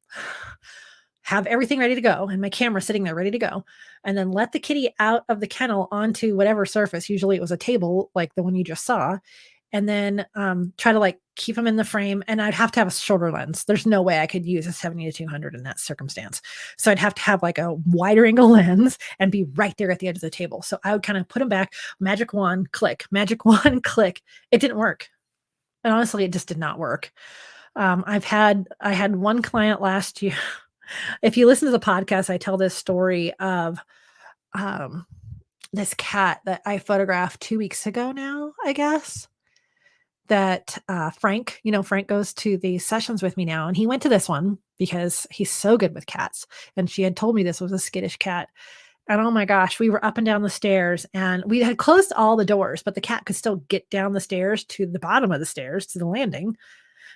have everything ready to go, and my camera sitting there ready to go, and then let the kitty out of the kennel onto whatever surface. Usually it was a table like the one you just saw, and then try to like keep them in the frame. And I'd have to have a shorter lens. There's no way I could use a 70 to 200 in that circumstance. So I'd have to have like a wider angle lens and be right there at the edge of the table. So I would kind of put them back, magic wand, click, magic wand, click. It didn't work. And honestly, it just did not work. I had one client last year. If you listen to the podcast, I tell this story of um, this cat that I photographed 2 weeks ago now, I guess. That Frank, Frank goes to the sessions with me now, and he went to this one because he's so good with cats. And she had told me this was a skittish cat. And oh my gosh, we were up and down the stairs, and we had closed all the doors, but the cat could still get down the stairs to the bottom of the stairs to the landing.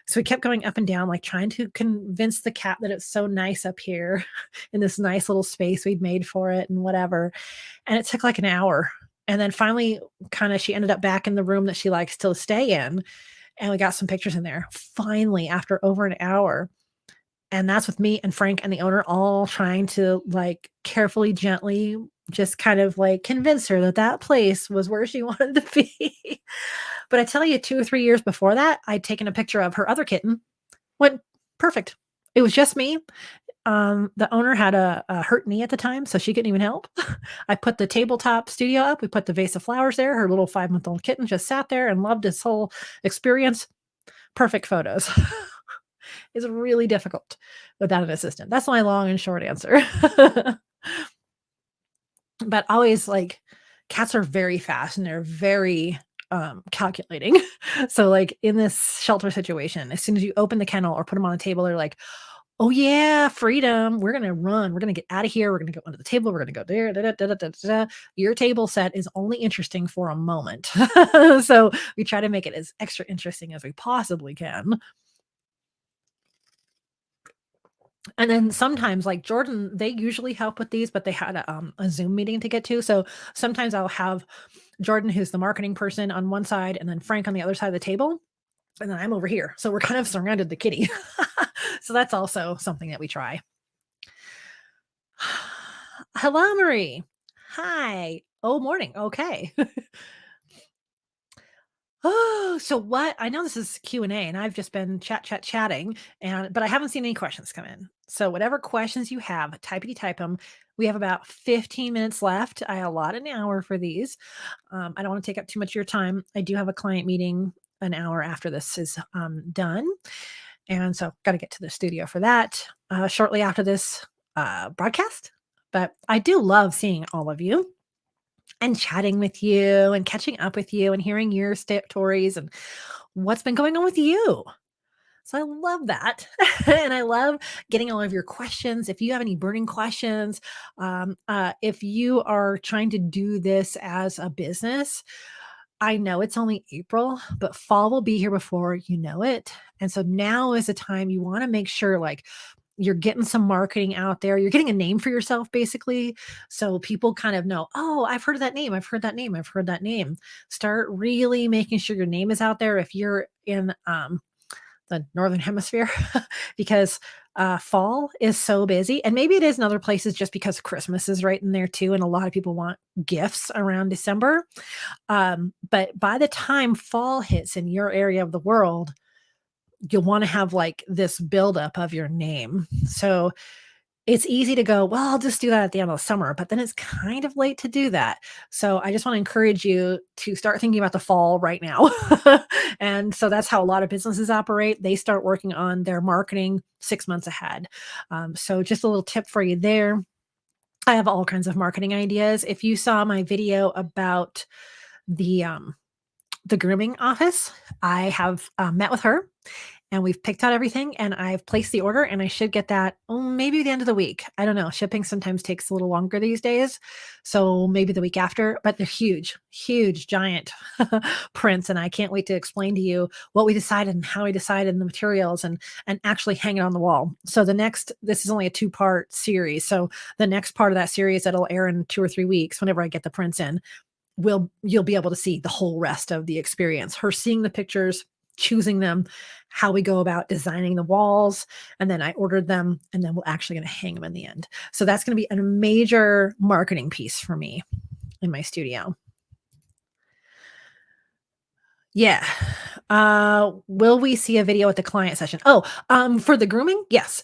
So we kept going up and down, like trying to convince the cat that it's so nice up here in this nice little space we'd made for it and whatever. And it took like an hour. And then finally, kind of, she ended up back in the room that she likes to stay in. And we got some pictures in there finally after over an hour. And that's with me and Frank and the owner all trying to like carefully, gently, just kind of like convince her that that place was where she wanted to be. But I tell you, 2 or 3 years before that, I'd taken a picture of her other kitten. Went perfect. It was just me. The owner had a hurt knee at the time, so she couldn't even help. I put the tabletop studio up. We put the vase of flowers there. Her little 5-month-old kitten just sat there and loved this whole experience. Perfect photos. It's really difficult without an assistant. That's my long and short answer. But always like cats are very fast and they're very calculating. So like in this shelter situation, as soon as you open the kennel or put them on the table, they're like, oh yeah, freedom. We're gonna run. We're gonna get out of here. We're gonna go under the table. We're gonna go there. Da, da, da, da, da, da. Your table set is only interesting for a moment. So we try to make it as extra interesting as we possibly can. And then sometimes, like Jordan, they usually help with these, but they had a Zoom meeting to get to. So sometimes I'll have Jordan, who's the marketing person, on one side, and then Frank on the other side of the table. And then I'm over here. So we're kind of surrounded the kitty. So that's also something that we try. Hello, Marie. Hi. Oh, morning. Okay. Oh, so what? I know this is Q&A and I've just been chatting, but I haven't seen any questions come in. So whatever questions you have, type them. We have about 15 minutes left. I allot an hour for these. I don't want to take up too much of your time. I do have a client meeting an hour after this is done. And so got to get to the studio for that shortly after this broadcast. But I do love seeing all of you and chatting with you and catching up with you and hearing your stories and what's been going on with you. So I love that. And I love getting all of your questions. If you have any burning questions, if you are trying to do this as a business, I know it's only April, but fall will be here before you know it. And so now is the time you want to make sure like you're getting some marketing out there. You're getting a name for yourself, basically. So people kind of know, oh, I've heard of that name. I've heard that name. I've heard that name. Start really making sure your name is out there if you're in the Northern Hemisphere, because fall is so busy. And maybe it is in other places just because Christmas is right in there too. And a lot of people want gifts around December. But by the time fall hits in your area of the world, you'll want to have like this buildup of your name. So it's easy to go, well, I'll just do that at the end of the summer, but then it's kind of late to do that. So I just want to encourage you to start thinking about the fall right now. And so that's how a lot of businesses operate. They start working on their marketing 6 months ahead. So just a little tip for you there. I have all kinds of marketing ideas. If you saw my video about the grooming office, I have met with her and we've picked out everything and I've placed the order and I should get that maybe the end of the week. I don't know. Shipping sometimes takes a little longer these days. So maybe the week after, but they're huge, huge, giant prints. And I can't wait to explain to you what we decided and how we decided and the materials and actually hang it on the wall. So this is only a 2-part series. So the next part of that series that'll air in 2 or 3 weeks, whenever I get the prints in, you'll be able to see the whole rest of the experience. Her seeing the pictures, choosing them, how we go about designing the walls, and then I ordered them, and then we're actually going to hang them in the end. So that's going to be a major marketing piece for me in my studio. Yeah. Will we see a video at the client session? Oh, for the grooming? Yes.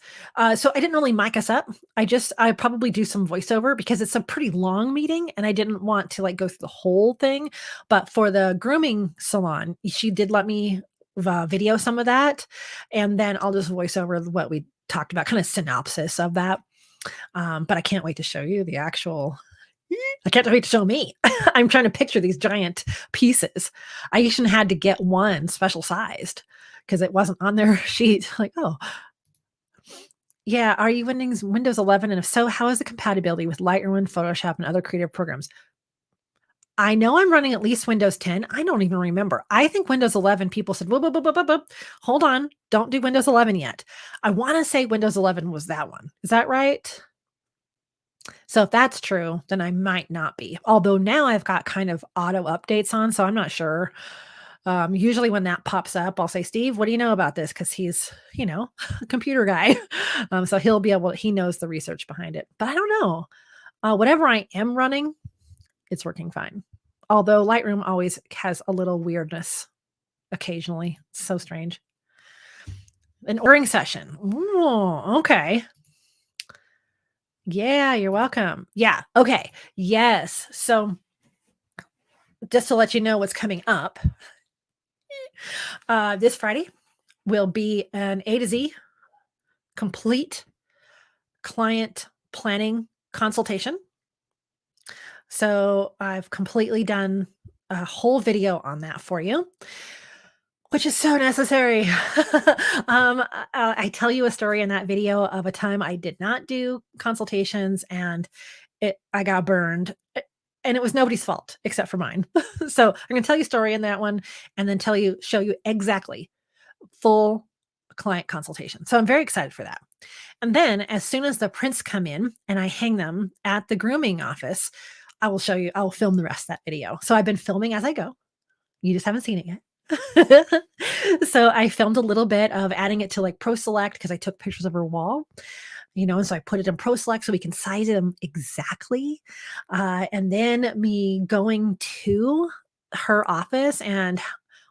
So I didn't really mic us up. I probably do some voiceover because it's a pretty long meeting and I didn't want to like go through the whole thing. But for the grooming salon, she did let me video some of that. And then I'll just voice over what we talked about, kind of synopsis of that. But I can't wait to show you the actual I can't wait to show me. I'm trying to picture these giant pieces. I even had to get one special sized because it wasn't on their sheet. Like, oh, yeah. Are you Windows 11? And if so, how is the compatibility with Lightroom, Photoshop, and other creative programs? I know I'm running at least Windows 10. I don't even remember. I think Windows 11, people said, whoop, whoop, whoop, whoop, whoop, whoop. Hold on. Don't do Windows 11 yet. I want to say Windows 11 was that one. Is that right? So if that's true, then I might not be. Although now I've got kind of auto updates on, so I'm not sure. Usually when that pops up, I'll say, Steve, what do you know about this? Because he's, a computer guy. So he knows the research behind it. But I don't know. Whatever I am running, it's working fine. Although Lightroom always has a little weirdness occasionally. It's so strange. An ordering session. Ooh, okay. Yeah, you're welcome. Yeah. Okay. Yes. So just to let you know what's coming up, this Friday will be an A to Z complete client planning consultation. So I've completely done a whole video on that for you, which is so necessary. I tell you a story in that video of a time I did not do consultations and I got burned. And it was nobody's fault except for mine. So I'm going to tell you a story in that one and then show you exactly full client consultation. So I'm very excited for that. And then as soon as the prints come in and I hang them at the grooming office, I will film the rest of that video. So I've been filming as I go. You just haven't seen it yet. So I filmed a little bit of adding it to like Pro Select because I took pictures of her wall, and so I put it in Pro Select so we can size them exactly. And then me going to her office and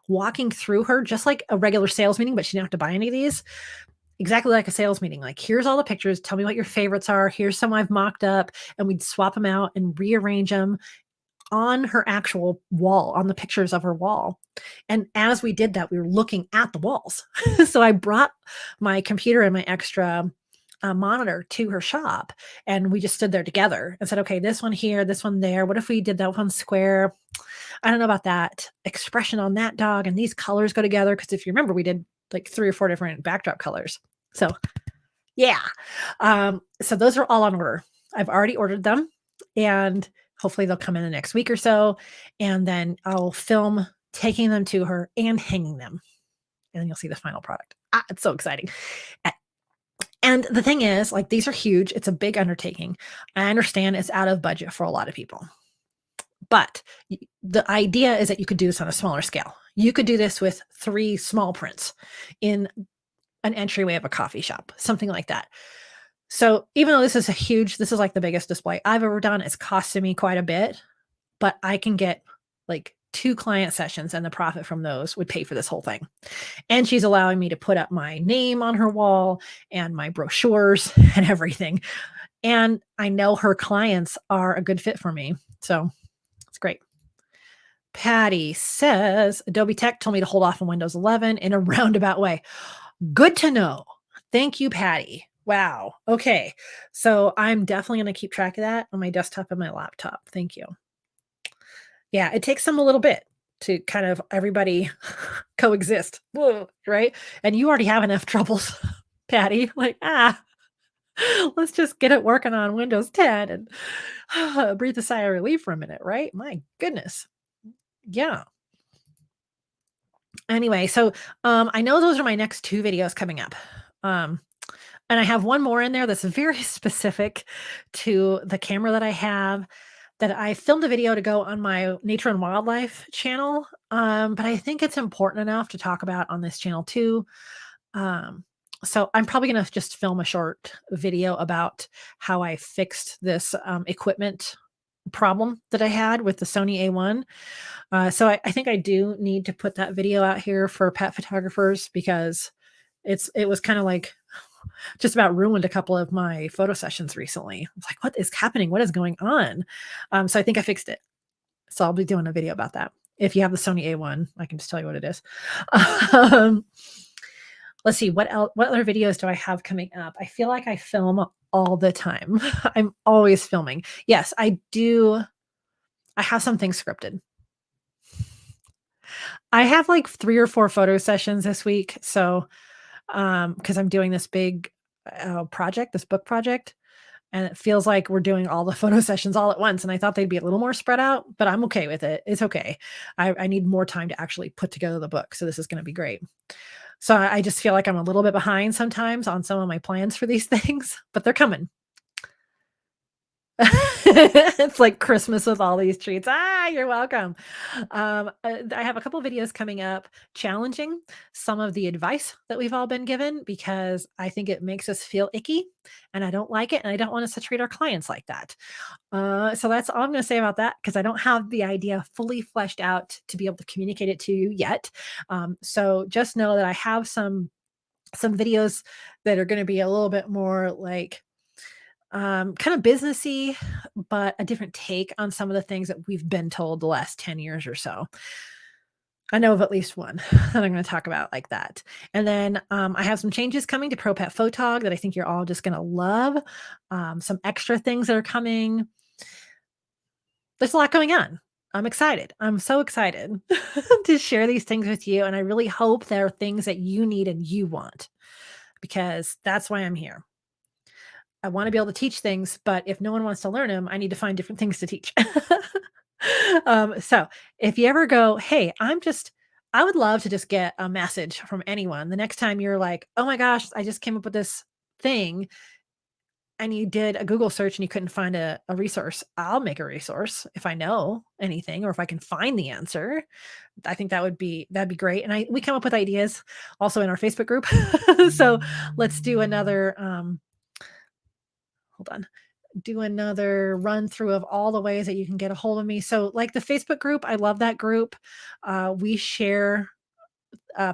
walking through her just like a regular sales meeting, but she didn't have to buy any of these. Exactly like a sales meeting. Like, here's all the pictures. Tell me what your favorites are. Here's some I've mocked up. And we'd swap them out and rearrange them on her actual wall, on the pictures of her wall. And as we did that, we were looking at the walls. So I brought my computer and my extra monitor to her shop and we just stood there together and said, okay, this one here, this one there. What if we did that one square? I don't know about that expression on that dog and these colors go together. Because if you remember, we did like 3 or 4 different backdrop colors. So yeah. So those are all on order. I've already ordered them and hopefully they'll come in the next week or so. And then I'll film taking them to her and hanging them. And then you'll see the final product. It's so exciting. And the thing is, like, these are huge. It's a big undertaking. I understand it's out of budget for a lot of people. But the idea is that you could do this on a smaller scale. You could do this with 3 small prints in an entryway of a coffee shop, something like that. So even though this is like the biggest display I've ever done, it's costing me quite a bit, but I can get like 2 client sessions and the profit from those would pay for this whole thing. And she's allowing me to put up my name on her wall and my brochures and everything. And I know her clients are a good fit for me. So it's great. Patty says Adobe Tech told me to hold off on Windows 11 in a roundabout way. Good to know. Thank you, Patty. Wow. Okay. So I'm definitely going to keep track of that on my desktop and my laptop. Thank you. Yeah, it takes them a little bit to kind of everybody coexist. Whoa, right? And you already have enough troubles, Patty. Like, let's just get it working on Windows 10 and breathe a sigh of relief for a minute, right? My goodness. Yeah. Anyway, so I know those are my next 2 videos coming up. And I have one more in there that's very specific to the camera that I have that I filmed a video to go on my nature and wildlife channel. But I think it's important enough to talk about on this channel too. So I'm probably going to just film a short video about how I fixed this equipment problem that I had with the Sony A1. So I think I do need to put that video out here for pet photographers because it was kind of like just about ruined a couple of my photo sessions recently. I was like, what is happening? What is going on? So I think I fixed it. So I'll be doing a video about that. If you have the Sony A1, I can just tell you what it is. um, let's see what other videos do I have coming up? I feel like I film all the time. I'm always filming. Yes, I do. I have some things scripted. I have like 3 or 4 photo sessions this week. So, because I'm doing this big project, this book project, and it feels like we're doing all the photo sessions all at once. And I thought they'd be a little more spread out, but I'm okay with it. It's okay. I need more time to actually put together the book. So this is going to be great. So I just feel like I'm a little bit behind sometimes on some of my plans for these things, but they're coming. It's like Christmas with all these treats. You're welcome. I have a couple videos coming up challenging some of the advice that we've all been given because I think it makes us feel icky and I don't like it and I don't want us to treat our clients like that. So that's all I'm going to say about that because I don't have the idea fully fleshed out to be able to communicate it to you yet. So just know that I have some videos that are going to be a little bit more like kind of businessy, but a different take on some of the things that we've been told the last 10 years or so. I know of at least one that I'm going to talk about like that. And then I have some changes coming to Pro Pet Photog that I think you're all just going to love. Some extra things that are coming. There's a lot going on. I'm excited. I'm so excited to share these things with you. And I really hope there are things that you need and you want because that's why I'm here. I want to be able to teach things, but if no one wants to learn them, I need to find different things to teach. So if you ever go, hey, I would love to just get a message from anyone. The next time you're like, oh my gosh, I just came up with this thing and you did a Google search and you couldn't find a resource, I'll make a resource if I know anything or if I can find the answer. I think that'd be great. And we come up with ideas also in our Facebook group. So let's do another hold on do another run through of all the ways that you can get a hold of me. So, like the Facebook group, I love that group. We share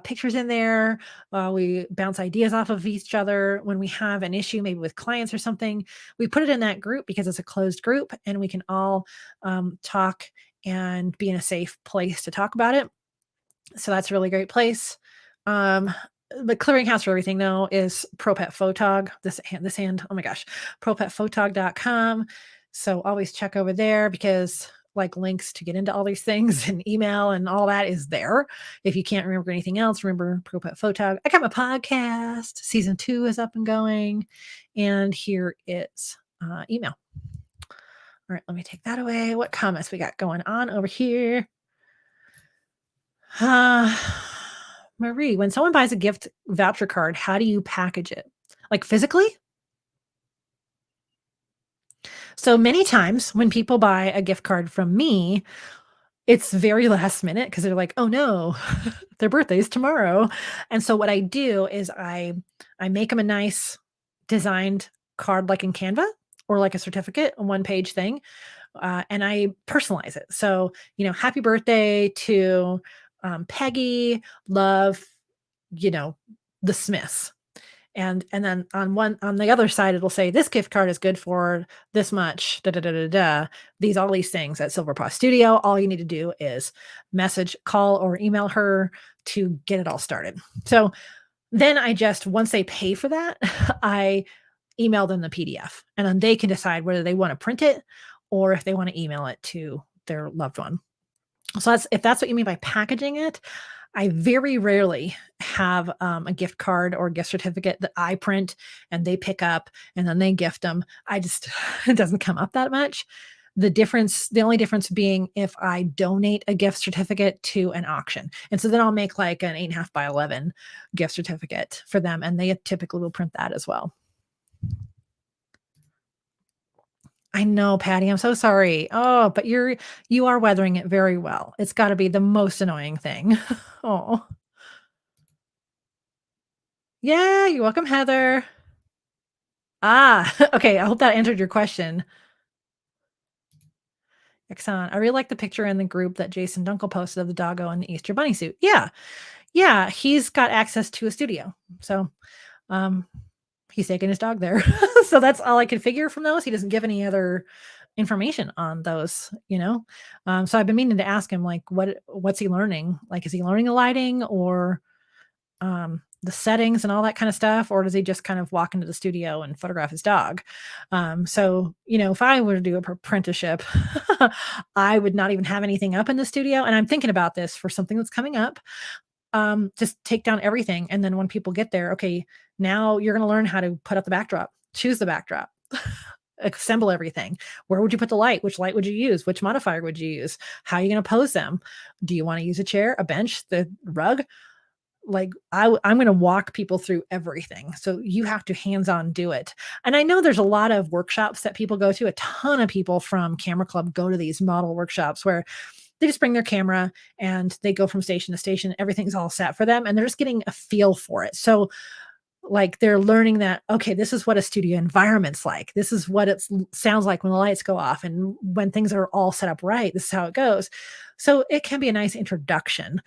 pictures in there. We bounce ideas off of each other. When we have an issue, maybe with clients or something, we put it in that group because it's a closed group and we can all talk and be in a safe place to talk about it. So that's a really great place. Um, the clearinghouse for everything though is ProPet Photog. This hand, oh my gosh, propetphotog.com. So always check over there because like links to get into all these things and email and all that is there. If you can't remember anything else, remember ProPet Photog. I got my podcast. Season 2 is up and going. And here is email. All right, let me take that away. What comments we got going on over here? Marie, when someone buys a gift voucher card, how do you package it? Like physically? So many times when people buy a gift card from me, it's very last minute because they're like, "Oh no, their birthday's tomorrow." And so what I do is I make them a nice designed card like in Canva or like a certificate, a one-page thing, and I personalize it. So, happy birthday to Peggy, love, you know, the Smiths. And then on the other side, it'll say this gift card is good for this much, da da da da da. All these things at Silver Paw Studio. All you need to do is message, call, or email her to get it all started. So then once they pay for that, I email them the PDF and then they can decide whether they want to print it or if they want to email it to their loved one. So if that's what you mean by packaging it, I very rarely have a gift card or gift certificate that I print and they pick up and then they gift them. It doesn't come up that much. The only difference being if I donate a gift certificate to an auction. And so then I'll make like an 8.5 by 11 gift certificate for them. And they typically will print that as well. I know, Patty. I'm so sorry. Oh, but you are weathering it very well. It's got to be the most annoying thing. Oh, yeah. You're welcome, Heather. Okay. I hope that answered your question. Yaxon. I really like the picture in the group that Jason Dunkel posted of the doggo in the Easter bunny suit. Yeah. Yeah. He's got access to a studio. So, um, he's taking his dog there. So that's all I can figure from those. He doesn't give any other information on those, you know? So I've been meaning to ask him, like, what's he learning? Like, is he learning the lighting or the settings and all that kind of stuff, or does he just kind of walk into the studio and photograph his dog? So, you know, if I were to do a apprenticeship, I would not even have anything up in the studio. And I'm thinking about this for something that's coming up. Just take down everything. And then when people get there, okay, now you're going to learn how to put up the backdrop, choose the backdrop, assemble everything. Where would you put the light? Which light would you use? Which modifier would you use? How are you going to pose them? Do you want to use a chair, a bench, the rug? Like I'm going to walk people through everything. So you have to hands-on do it. And I know there's a lot of workshops that people go to. A ton of people from Camera Club go to these model workshops where they just bring their camera and they go from station to station. Everything's all set for them and they're just getting a feel for it. So like they're learning that, okay, this is what a studio environment's like. This is what it sounds like when the lights go off and when things are all set up right. This is how it goes. So it can be a nice introduction.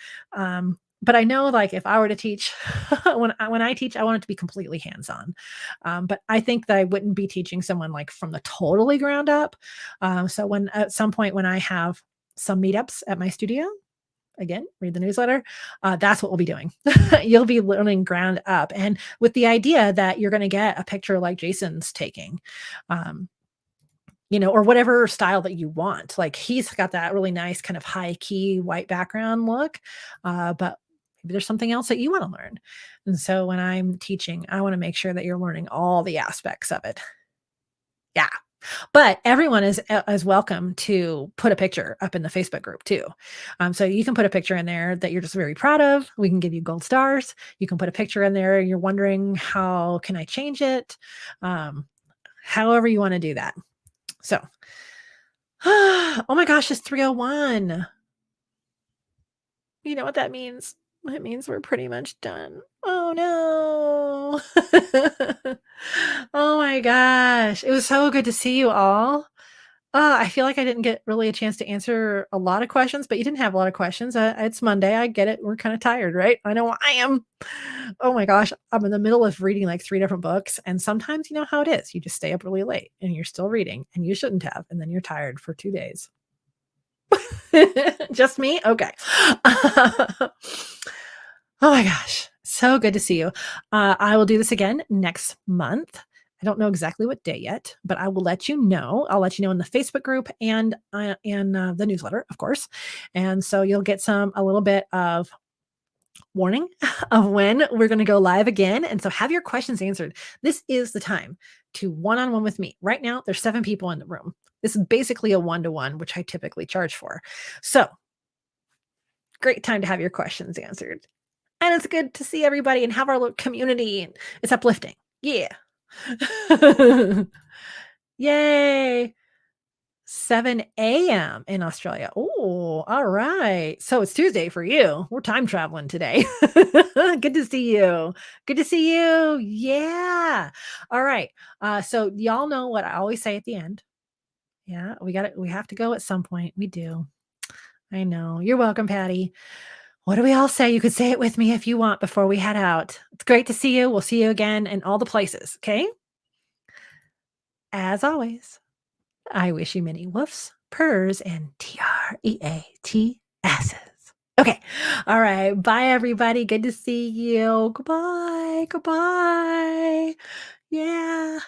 But I know, like, if I were to teach, when I teach, I want it to be completely hands-on. But I think that I wouldn't be teaching someone like from the totally ground up. So when at some point when I have some meetups at my studio, again, read the newsletter. That's what we'll be doing. You'll be learning ground up, and with the idea that you're going to get a picture like Jason's taking, um, you know, or whatever style that you want. Like he's got that really nice kind of high key white background look, but maybe there's something else that you want to learn. And so when I'm teaching, I want to make sure that you're learning all the aspects of it. Yeah. But everyone is welcome to put a picture up in the Facebook group too. So you can put a picture in there that you're just very proud of. We can give you gold stars. You can put a picture in there. You're wondering, how can I change it? However you want to do that. So, oh my gosh, it's 3:01. You know what that means? It means we're pretty much done. Oh no. Oh my gosh. It was so good to see you all. I feel like I didn't get really a chance to answer a lot of questions, but you didn't have a lot of questions. It's Monday. I get it. We're kind of tired, right? I know I am. Oh my gosh. I'm in the middle of reading like 3 different books. And sometimes you know how it is. You just stay up really late and you're still reading and you shouldn't have. And then you're tired for 2 days. Just me? Okay. Oh my gosh. So good to see you. I will do this again next month. I don't know exactly what day yet, but I will let you know. I'll let you know in the Facebook group and in the newsletter, of course. And so you'll get a little bit of warning of when we're going to go live again. And so have your questions answered. This is the time to one-on-one with me. Right now, there's 7 people in the room. This is basically a one-to-one, which I typically charge for. So great time to have your questions answered. And it's good to see everybody and have our little community. And it's uplifting. Yeah. Yay. 7 a.m. in Australia. Oh, all right. So it's Tuesday for you. We're time traveling today. Good to see you. Good to see you. Yeah. All right. So y'all know what I always say at the end. Yeah, we got it. We have to go at some point. We do. I know. You're welcome, Patty. What do we all say? You could say it with me if you want before we head out. It's great to see you. We'll see you again in all the places. Okay. As always, I wish you many woofs, purrs, and TREATSs. Okay. All right. Bye, everybody. Good to see you. Goodbye. Goodbye. Yeah.